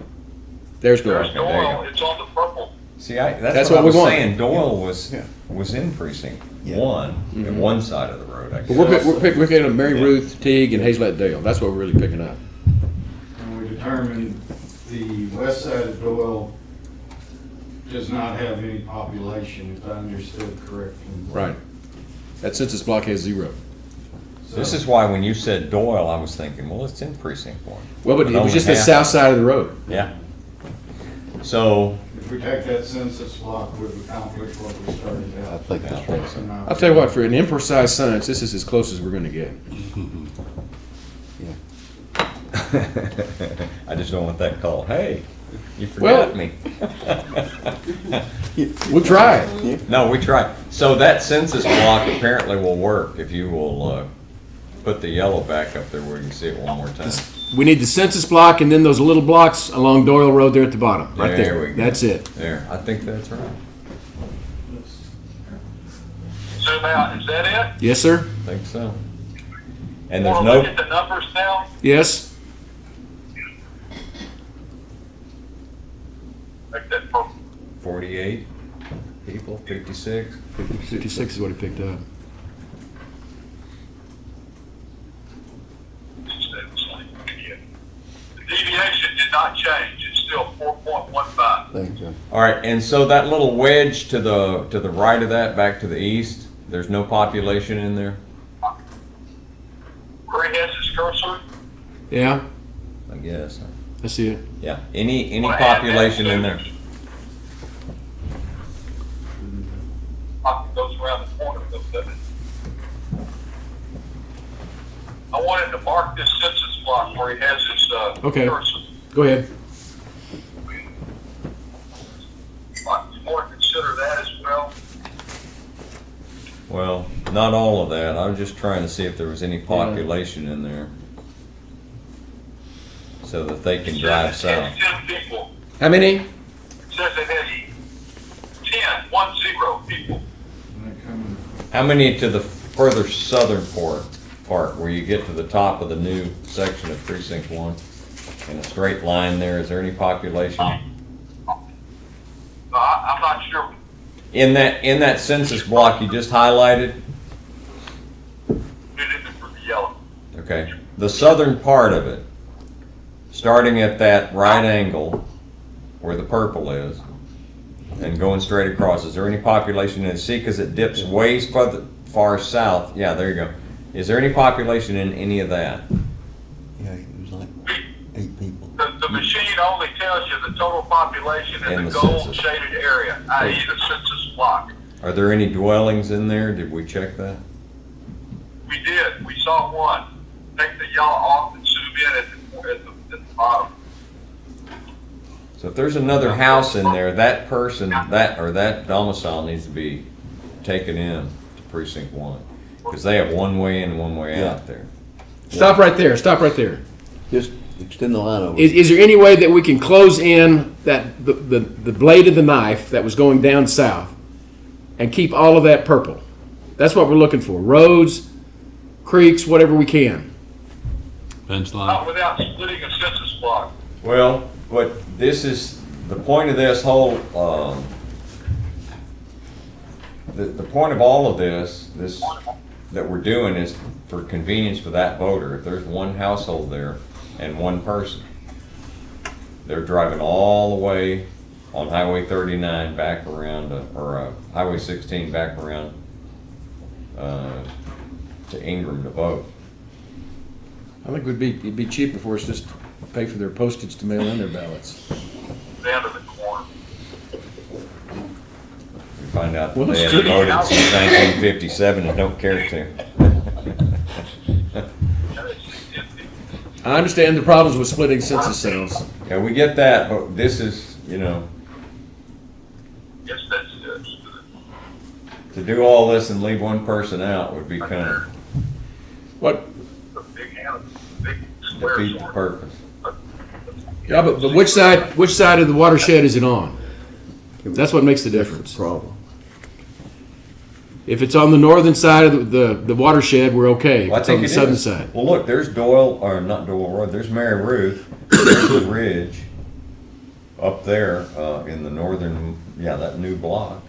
There's There's Doyle. Okay, there you Doyle. go. It's on the purple. See, That's that's what what I we was want. saying. Doyle Yeah. was in precinct Yeah. 1, at one side of the road, I But guess. we're picking up Mary Ruth, Teague, and Hazelet Dale. That's what we're really picking up. And we determined the west side of Doyle does not have any population, if I understood correctly. Right. That census block has 0. This is why when you said Doyle, I was thinking, well, it's in precinct 1. Well, but it was only just the half. south side of the road. Yeah. So, If we take that census block, we've accomplished what we started I out. think that's right. in our I'll tell you what, for an imprecise science, this is as close as we're going to get. I just don't want that call. Hey, you Well- forgot me. We'll try it. No, we tried. So that census block apparently will work if you will put the yellow back up there where you can see it one more time. We need the census block and then those little blocks along Doyle Road there at the bottom. Right There there. we go. That's it. There, I think that's right. Zoom out. Is that it? Yes, sir? I think so. And there's Want to look no, at the numbers now? Yes? Make that purple. 48 people, 56. 56 is what he picked up. The deviation did not change. It's still 4.15. Thank you. All right, and so that little wedge to the right of that, back to the east, there's no population in there? Where he has his cursor, Yeah? I guess. I see it. Yeah, any Well, add population that in to- there? goes around the corner of it. I wanted to mark this census block where he has his Okay. cursor. Go ahead. You want to consider that as well? Well, not all of that. I was just trying to see if there was any population in there. So that they can drive It south. says 10 people. How many? It says it had 10 people. And they come How many to the further southern part where you get to the top of the new section of precinct 1? In a straight line there, is there any population? I'm not sure. In that census block you just highlighted? It isn't for the yellow. Okay, the southern part of it starting at that right angle where the purple is and going straight across, is there any population in the sea? Because it dips way far south. Yeah, there you go. Is there any population in any of that? Yeah, it was like 8 people. The machine only tells you the total population In in the the gold census. shaded area, i.e. the census block. Are there any dwellings in there? Did we check that? We did. We saw one. Take the yellow off and zoom in at the bottom. So if there's another house in there, that person, that domicile needs to be taken in to precinct 1. Because they have one way in and one way Yeah. out there. Stop right there, stop right there. Just extend the line over. Is there any way that we can close in the blade of the knife that was going down south and keep all of that purple? That's what we're looking for. Roads, creeks, whatever we can. Fence Not line. without splitting a census block. Well, but this is, the point of this whole, the point of all of this that we're doing is for convenience for that voter. If there's one household there and one person, they're driving all the way on Highway 39 back around, or Highway 16 back around to Ingram to vote. I think it'd be cheaper for us just to pay for their postage to mail in their ballots. Down to the corner. We find out that Well, they it's haven't true. voted since 1957 and don't care to. I understand the problems with splitting census cells. Yeah, we get that, but this is, you know, Yes, that's it. to do all this and leave one person out would be kind of What? The big house, big square defeat the sort. purpose. Yeah, but which side of the watershed is it on? That's what makes the difference. Problem. If it's on the northern side of the watershed, we're okay. If Well, I it's on think the it southern is. side. Well, look, there's Doyle, or not Doyle Road, there's Mary Ruth, there's the ridge up there in the northern, that new block.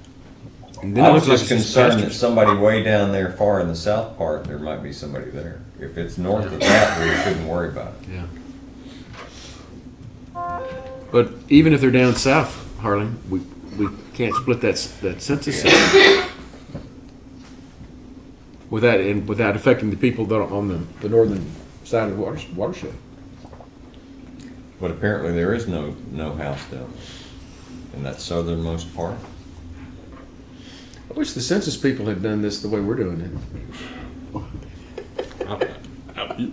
And then I it was looks just like it's concerned that pastures. somebody way down there far in the south part, there might be somebody there. If it's north of that, we shouldn't worry about it. Yeah. But even if they're down south, Harlan, we can't split that census cell without affecting the people that are on the northern side of the watershed. But apparently there is no house down in that southernmost part. I wish the census people had done this the way we're doing it.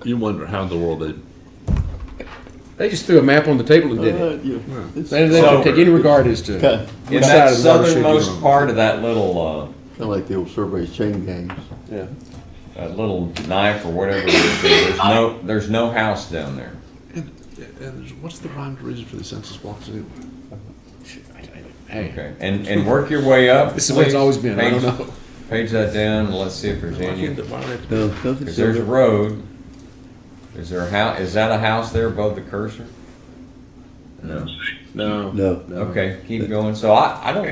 You wonder how in the world They just threw a map on the table and did it. They didn't take any regard as to In which that side of the watershed you're southernmost on. part of that little Kind of like the old survey chain gangs. Yeah. that little knife or whatever it is, there's no house down there. what's the rhyme and reason for the census blocks? Hey, Okay, and work your way up. this is what it's please. always been. I don't Page- know. Page that down, and let's see if there's Why any. can't why do they have to- No, nothing. Because there's a road. Is there a house, is that a house there above the cursor? No. No. No. Okay, keep going. So I don't,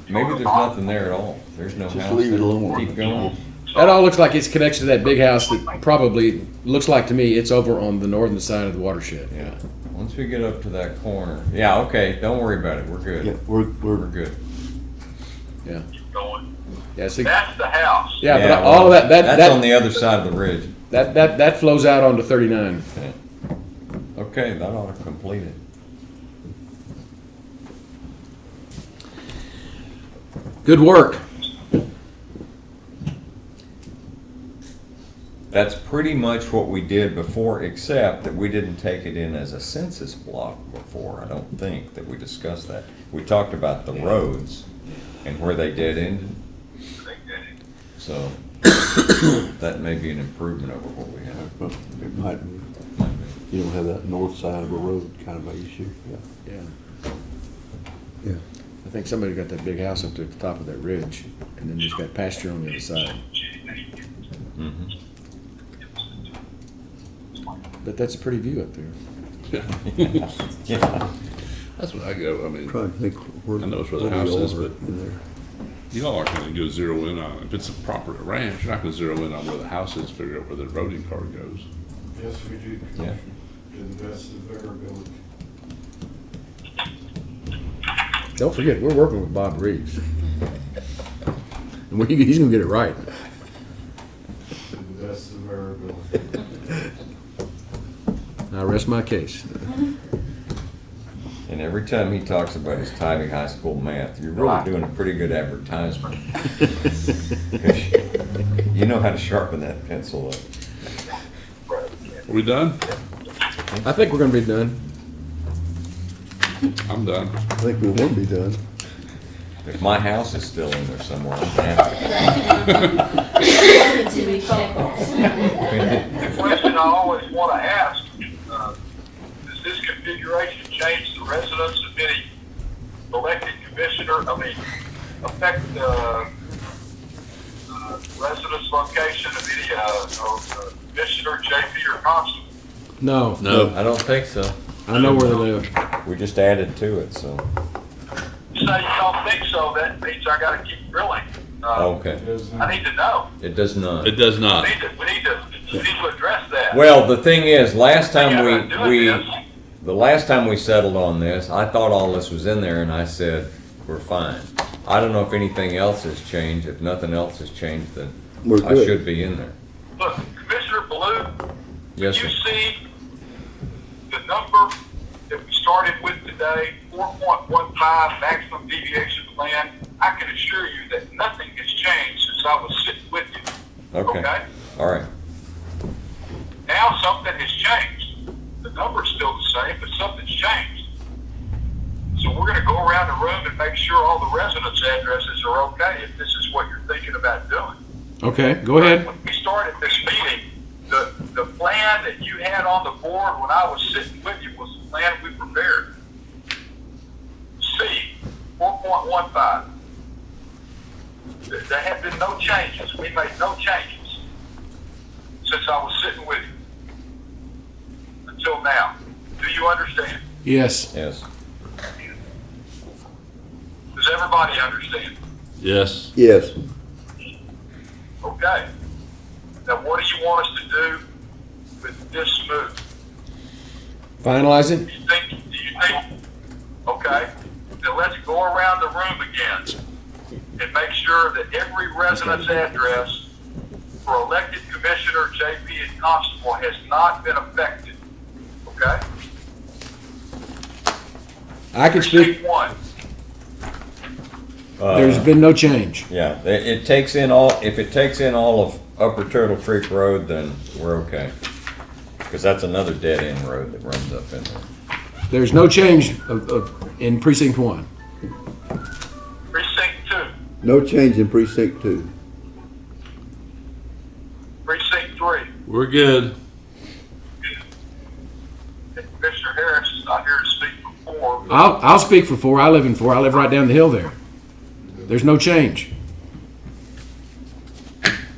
maybe there's nothing there at all. There's no Just house leave it there. alone. Keep going. That all looks like it's connected to that big house that probably looks like to me it's over on the northern side of the watershed. Yeah, once we get up to that corner. Yeah, okay, don't worry about it. We're good. Yeah, We're we're good. Yeah. Keep going. Yeah. See, That's the house. yeah, but well, all of That's on the other side of the ridge. that flows out onto 39. Okay, that ought to complete it. Good work. That's pretty much what we did before, except that we didn't take it in as a census block before. I don't think that we discussed that. We talked about the roads and where they dead ended. So that may be an improvement over what we have. well, it might be. You don't have that north side of a road kind of a issue. Yeah. Yeah. Yeah. I think somebody got that big house up there at the top of that ridge, and then just got pasture on the other side. Mhm. But that's a pretty view up there. Yeah. That's what I go, I mean, Trying to think where. I know it's where the we house is, are but- in there. you all aren't gonna go zero in on, if it's a proper ranch, you're not gonna zero in on where the house is, figure out where the voting card goes. Yes, we do. Yeah. to the best of their ability. Don't forget, we're working with Bob Reeves. And he's gonna get it right. To the best of their ability. I rest my case. And every time he talks about his Tybee High School math, you're really doing a pretty good advertisement. 'Cause you know how to sharpen that pencil up. Are we done? I think we're gonna be done. I'm done. I think we will be done. If my house is still in there somewhere, I'm happy. To be checked. The question I always want to ask, does this configuration change the residence of any elected commissioner, affect the residence location of any commissioner, JP, or constable? No, I don't think so. I know where they live. We just added to it, so. You say you don't think so, that means I gotta keep drilling. Okay. It does I not. need to know. It does not. It does not. We need to address that. Well, the thing is, last time Yeah, the last time we settled on this, I thought all this was in there and I said, we're fine. I don't know if anything else has changed. If nothing else has changed, then We're I good. should be in there. Look, Commissioner Baloo, Yes, you sir. see the number that we started with today, 4.15 maximum deviation plan. I can assure you that nothing has changed since I was sitting with you. Okay. All right. Now something has changed. The number's still the same, but something's changed. So we're going to go around the room and make sure all the residence addresses are okay if this is what you're thinking about doing. Okay, go ahead. When we started this meeting, the plan that you had on the board when I was sitting with you was the plan we prepared. C, 4.15. There have been no changes. We made no changes since I was sitting with you until now. Do you understand? Yes. Yes. Does everybody understand? Yes. Yes. Okay. Now, what do you want us to do with this move? Finalize it? Do you think, okay, then let's go around the room again and make sure that every residence address for elected commissioner, JP, and constable has not been affected, okay? I can speak. Precinct 1, There's been no change. Yeah, it takes in all, if it takes in all of Upper Turtle Creek Road, then we're okay. Because that's another dead end road that runs up in there. There's no change in precinct 1. precinct 2, No change in precinct 2. precinct 3. We're good. Commissioner Harris is not here to speak for 4. I'll speak for 4. I live in 4. I live right down the hill there. There's no change.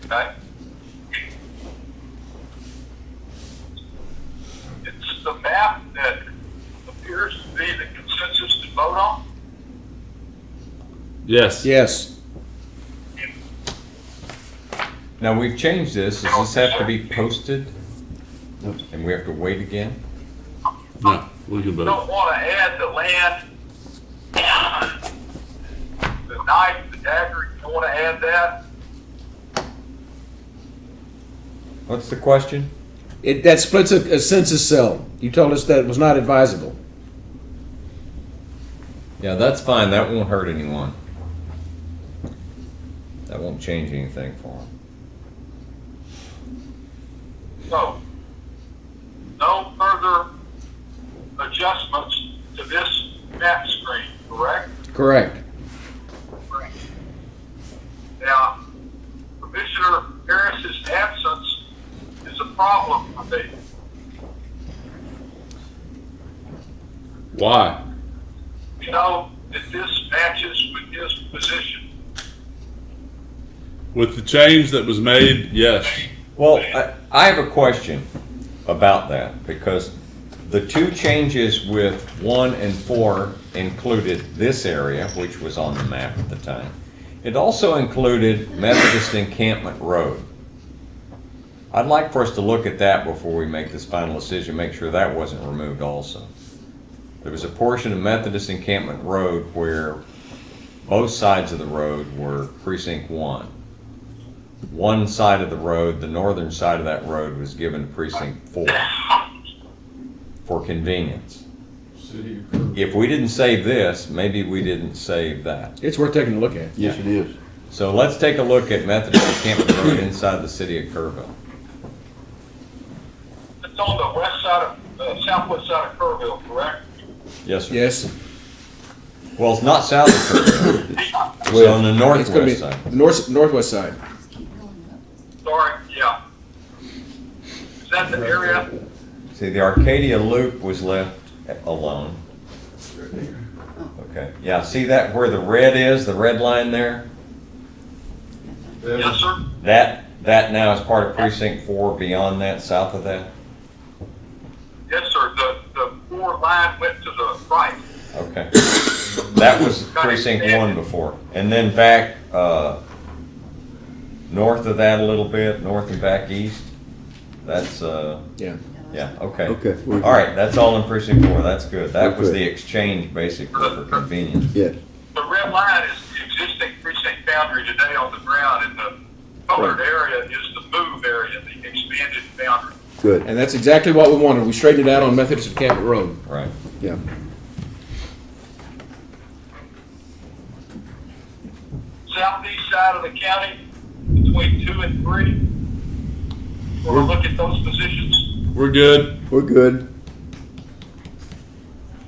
Okay? It's the map that appears to be the consensus to vote on. Yes. Yes. Now, we've changed this. Does this have to be posted? And we have to wait again? No, we can You vote. don't want to add the land, the knife, the dagger, you don't want to add that. What's the question? That splits a census cell. You told us that was not advisable. Yeah, that's fine. That won't hurt anyone. That won't change anything for them. So, no further adjustments to this map screen, correct? Correct. Now, Commissioner Harris's absence is a problem for me. Why? You know that this matches with his position. With the change that was made, yes. Well, I have a question about that, because the two changes with 1 and 4 included this area, which was on the map at the time. It also included Methodist Encampment Road. I'd like for us to look at that before we make this final decision, make sure that wasn't removed also. There was a portion of Methodist Encampment Road where both sides of the road were precinct 1. One side of the road, the northern side of that road, was given to precinct 4 for convenience. City of Kerrville. If we didn't save this, maybe we didn't save that. It's worth taking a look at. Yes, it is. So let's take a look at Methodist Encampment Road inside the city of Kerrville. It's on the west side of, southwest side of Kerrville, correct? Yes, sir. Yes. Well, it's not south of Kerrville. It's on the It's gonna be northwest side. the northwest side. Sorry, yeah. Is that the area? See, the Arcadia Loop was left alone. Okay, yeah, see that where the red is, the red line there? Yes, sir. That now is part of precinct 4 beyond that, south of that? Yes, sir. The 4 line went to the right. Okay. That was precinct 1 before. And then back, north of that a little bit, north and back east. That's, Yeah. yeah, okay. Okay. All right, that's all in precinct 4, that's good. That was Okay. the exchange basically for convenience. Yes. The red line is the existing precinct boundary today on the ground, and the colored area is the move area, the expanded boundary. Good. And that's exactly what we wanted. We straightened it out on Methodist Encampment Road. Right. Yeah. Southeast side of the county, between 2 and 3. We'll look at those positions, We're good. We're good.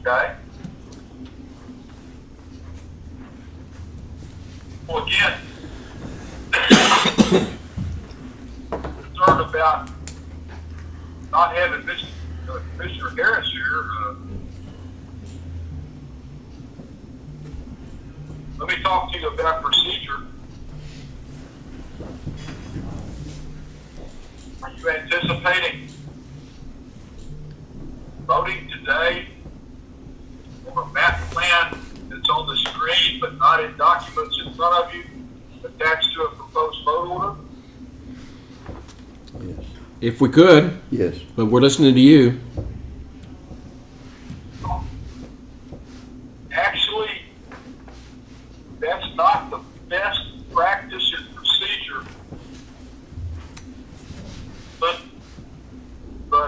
okay? Well, again, concerned about not having Mr. Harris here. Let me talk to you about procedure. Are you anticipating voting today on a map plan that's on the screen but not in documents in front of you, attached to a proposed vote order? Yes. If we could, Yes. but we're listening to you. Actually, that's not the best practice and procedure, but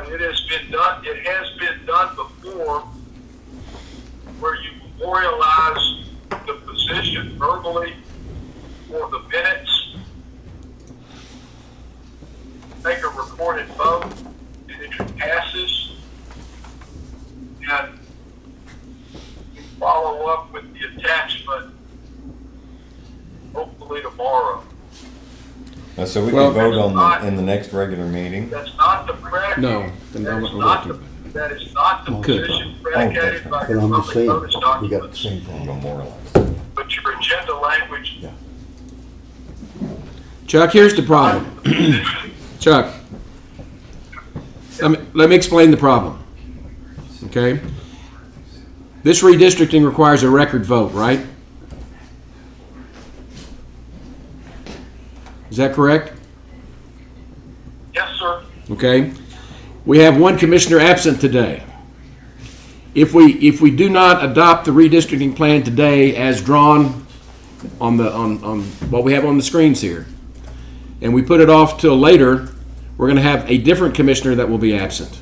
it has been done. It has been done before, where you memorialize the position verbally for the minutes, make a recorded vote, and if it passes, and follow up with the attachment, hopefully tomorrow. So we Well- can vote on in the next regular meeting. That's not the predicate. No, then That I'm is not not working. that is not the Good. position predicated by But your I'm just public saying, notice we got the documents, same thing. Memorialize. but your agenda language. Yeah. Chuck, here's the problem. Chuck, let me explain the problem. Okay? This redistricting requires a record vote, right? Is that correct? Yes, sir. Okay? We have one commissioner absent today. If we do not adopt the redistricting plan today as drawn on what we have on the screens here, and we put it off till later, we're going to have a different commissioner that will be absent.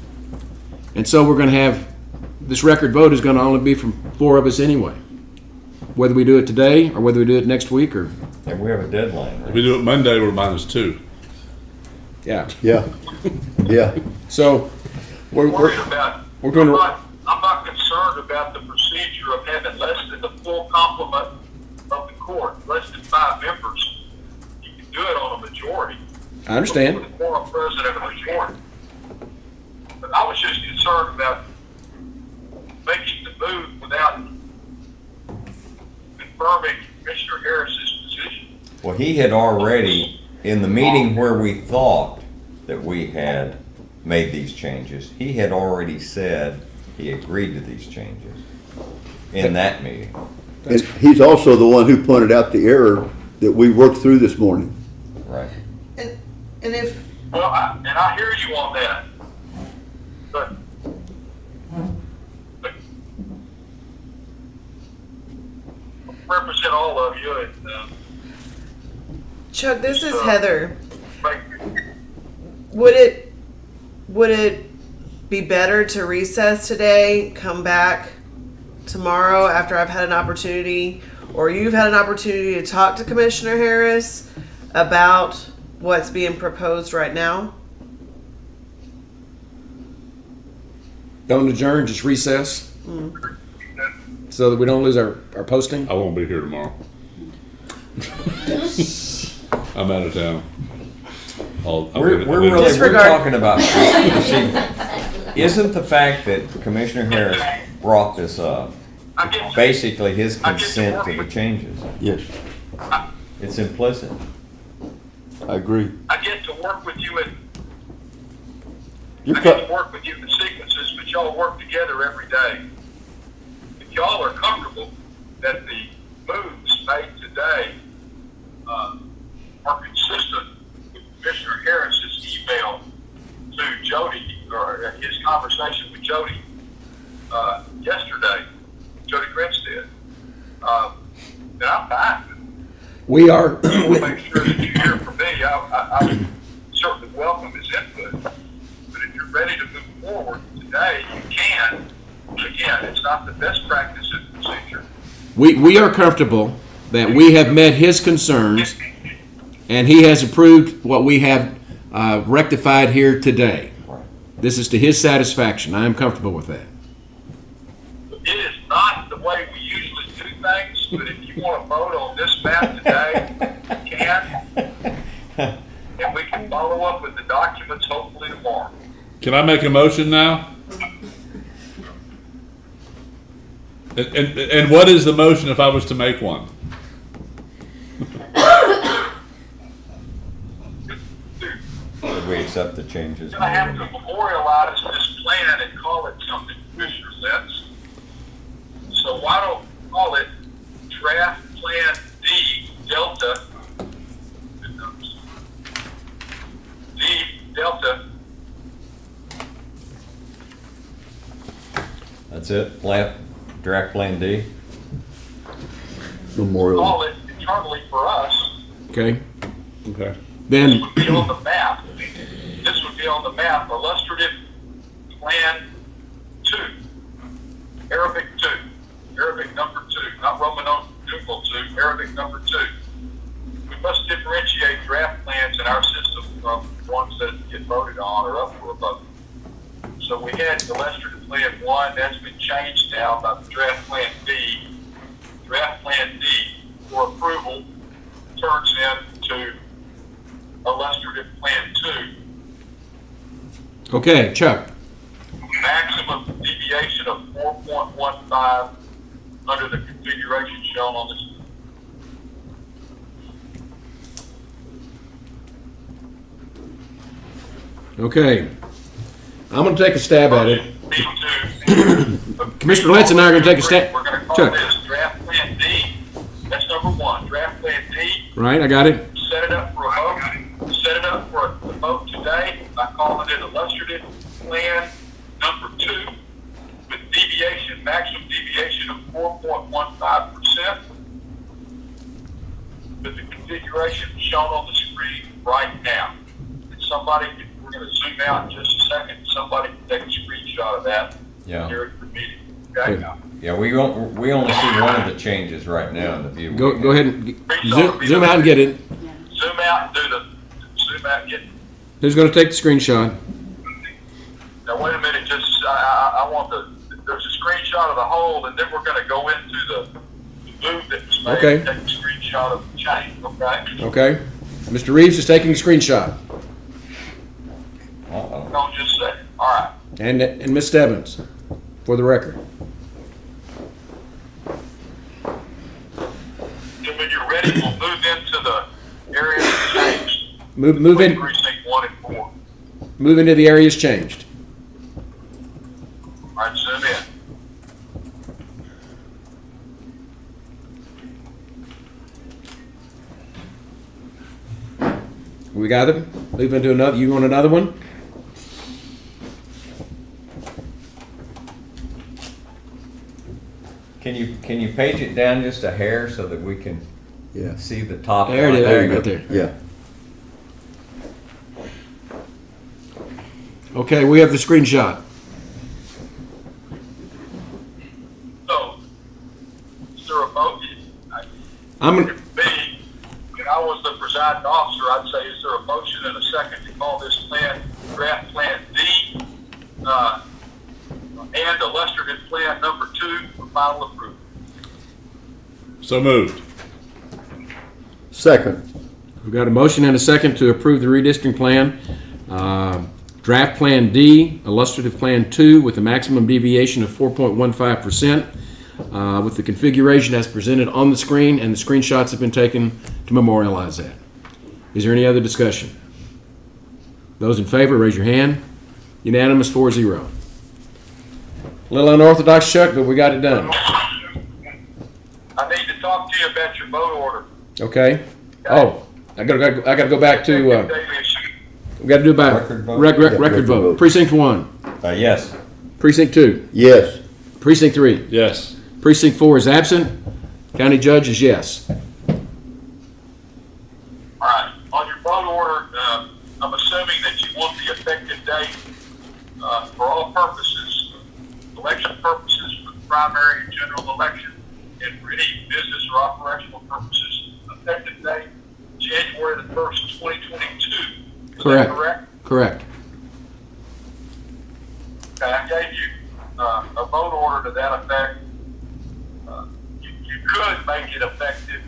And so we're going to have, this record vote is going to only be from 4 of us anyway. Whether we do it today or whether we do it next week or, And we have a deadline, If right? we do it Monday, we're -2. yeah. Yeah. Yeah. So we're Worried about. going to, I'm not concerned about the procedure of having less than the full complement of the court, less than 5 members. You can do it on a majority. I understand. With a quorum present and a majority. But I was just concerned about making the move without confirming Commissioner Harris's position. Well, he had already, in the meeting where we thought that we had made these changes, he had already said he agreed to these changes in that meeting. And he's also the one who pointed out the error that we worked through this morning. Right. And if Well, I hear you on that, but represent all of you, and Chuck, this is So- Heather. like, Would it be better to recess today, come back tomorrow after I've had an opportunity, or you've had an opportunity to talk to Commissioner Harris about what's being proposed right now? Don't adjourn, just recess. So that we don't lose our posting. I won't be here tomorrow. I'm out of town. We're really, we're Disregard. talking about, see, isn't the fact that Commissioner Harris brought this up I get, basically his I get to consent work to the with- changes? Yes, It's implicit. I agree. I get to work with you in You're I get cut, to work with you in sequences, but y'all work together every day. If y'all are comfortable that the moves made today are consistent with Commissioner Harris's email to Jody, or his conversation with Jody yesterday, Jody Grinstead, then I'm fine. We are, Make sure that you hear from me. I would certainly welcome his input. But if you're ready to move forward today, you can. Again, it's not the best practice in procedure. we are comfortable that we have met his concerns and he has approved what we have rectified here today. This is to his satisfaction. I am comfortable with that. It is not the way we usually do things, but if you want to vote on this map today, you can. And we can follow up with the documents hopefully tomorrow. Can I make a motion now? And what is the motion if I was to make one? Would we accept the changes? I have to memorialize this plan and call it something Commissioner Letts. So why don't we call it Draft Plan D Delta D Delta That's it? Draft Plan D? Memorial. call it internally for us. Okay? Okay. Then, Would be on the map. This would be on the map, illustrative plan 2, Arabic 2, Arabic number 2, not Roman numeral 2, Arabic number 2. We must differentiate draft plans in our system from ones that get voted on or up for a vote. So we had illustrative plan 1, that's been changed now by the draft plan D. Draft plan D for approval turns into illustrative plan 2. okay, Chuck. Maximum deviation of 4.15 under the configuration shown on this. Okay. I'm going to take a stab at it. B2. Commissioner Lentz and I are gonna take a stab. We're going to call Chuck. this draft plan D. That's number 1. Draft plan D. Right, I got it. Set it up for a vote. Set it up for a vote today by calling it illustrative plan number 2 with deviation, maximum deviation of 4.15%. With the configuration shown on the screen right now. And somebody, we're going to zoom out in just a second. Somebody can take a screenshot of that Yeah. during the meeting. Okay? Okay. Yeah, we only see one of the changes right now in the view. Go ahead and zoom out and get it. Zoom out and zoom out and get. Who's going to take the screenshot? Now wait a minute, I want there's a screenshot of the whole, and then we're going to go into the move that was made. Okay. And take a screenshot of the change, okay? Okay. Mr. Reeves is taking a screenshot. Uh-oh. Don't just say, all right. And Ms. Stebbins, for the record. Then when you're ready, we'll move into the area that's changed. Move in. Precinct 1 and 4. Move into the areas changed. All right, zoom in. We got them? Move into another, you want another one? Can you page it down just a hair so that we can Yeah, see the top? There it is, line? there, you right go. there. yeah. Okay, we have the screenshot. So, is there a vote? I'm, Me, when I was the presiding officer, I'd say, is there a motion and a second to call this plan, draft plan D, and illustrative plan number 2 for final approval? So moved. Second. we've got a motion and a second to approve the redistricting plan. Draft Plan D, illustrative Plan 2 with a maximum deviation of 4.15%, with the configuration as presented on the screen, and the screenshots have been taken to memorialize that. Is there any other discussion? Those in favor, raise your hand. Unanimous, 4-0. A little unorthodox, Chuck, but we got it done. I need to talk to you about your vote order. Okay? Oh, I gotta go back to, we gotta do by Record vote? record Record vote. vote. Precinct 1, Yes. Precinct 2, Yes. Precinct 3. Yes. Precinct 4 is absent. County judge is yes. All right, on your vote order, I'm assuming that you want the effective date for all purposes, election purposes, for the primary and general election, and for any business or operational purposes, effective date January the 1st, 2022. Is Correct. that correct? Correct. Okay, I gave you a vote order to that effect. You could make it effective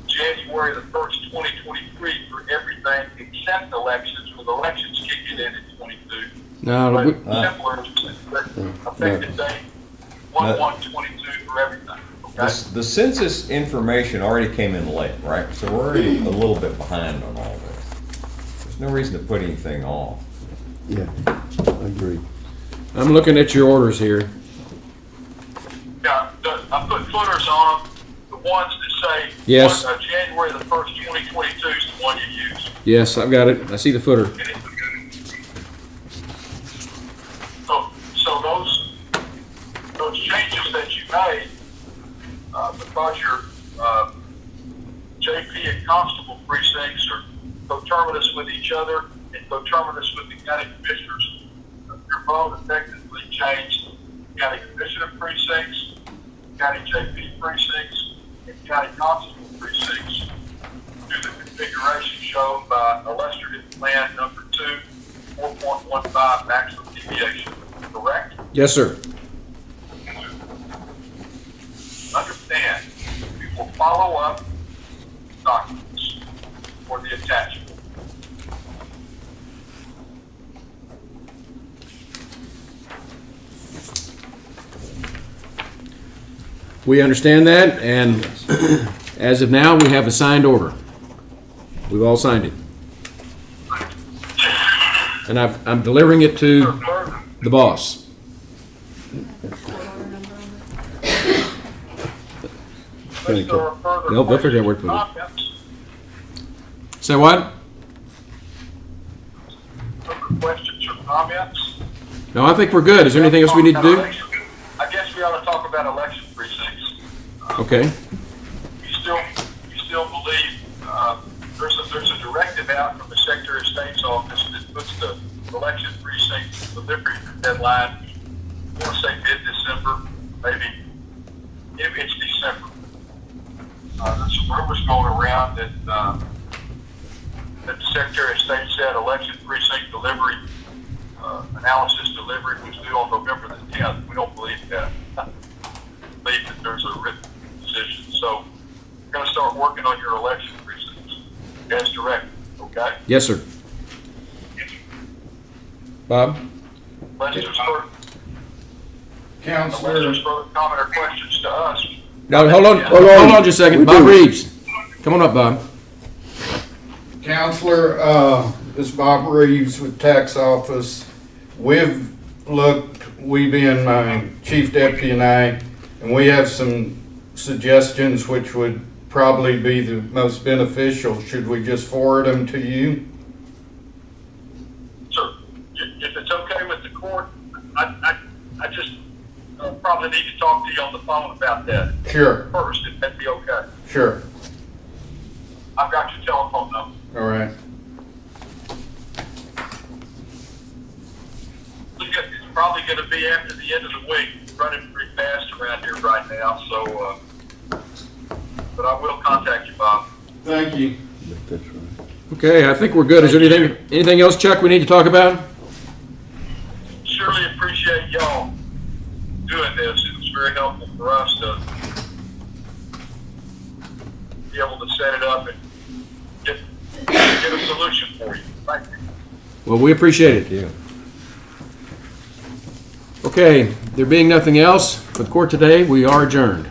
January the 1st, 2023 for everything except elections, with elections kicking in 22. No, But we, simpler, effective date 1/1/22 for everything, okay? The census information already came in late, right? So we're already a little bit behind on all this. There's no reason to put anything off. Yeah, I agree. I'm looking at your orders here. Yeah, I put footers on them, the ones that say. Yes. January the 1st, 2022 is the one you use. Yes, I've got it. I see the footer. So those changes that you made, because your JP and constable precincts are coterminous with each other and coterminous with the county commissioners, your vote effectively changed county commissioner precincts, county JP precincts, and county constable precincts to the configuration shown by illustrative plan number 2, 4.15 maximum deviation. Correct? Yes, sir. Understand, we will follow up documents for the attachment. We understand that, and as of now, we have a signed order. We've all signed it. And I'm delivering it to the boss. Unless there are further Nope, they'll figure out where to put it. comments, Say what? further questions or comments? No, I think we're good. Is there anything else we need to do? I guess we ought to talk about election precincts. Okay. You still believe, there's a directive out from the Secretary of State's office that puts the election precinct delivery deadline, I want to say mid-December, maybe, if it's December. There's some rumors going around that the Secretary of State said election precinct delivery, analysis delivery was due on November the 10th. We don't believe that. We believe that there's a written decision. So we're going to start working on your election precincts as directed, okay? Yes, sir. Bob? Unless there's further Counselor, comment or questions to us. No, hold on just a second. Bob Reeves. Come on up, Bob. Counselor, this is Bob Reeves with Tax Office. We've looked, we being my chief deputy and I, and we have some suggestions which would probably be the most beneficial. Should we just forward them to you? probably need to talk to you on the phone about that Sure, first, if that'd be okay. sure. I've got your telephone number. All right. It's probably gonna be after the end of the week, running pretty fast around here right now, so, but I will contact you, Bob. Thank you. That's right. Okay, I think we're good. Is there anything else, Chuck, we need to talk about? Surely appreciate y'all doing this. It was very helpful for us to be able to set it up and get a solution for you. Thank you. Well, we appreciate it. Yeah. Okay, there being nothing else for the court today, we are adjourned.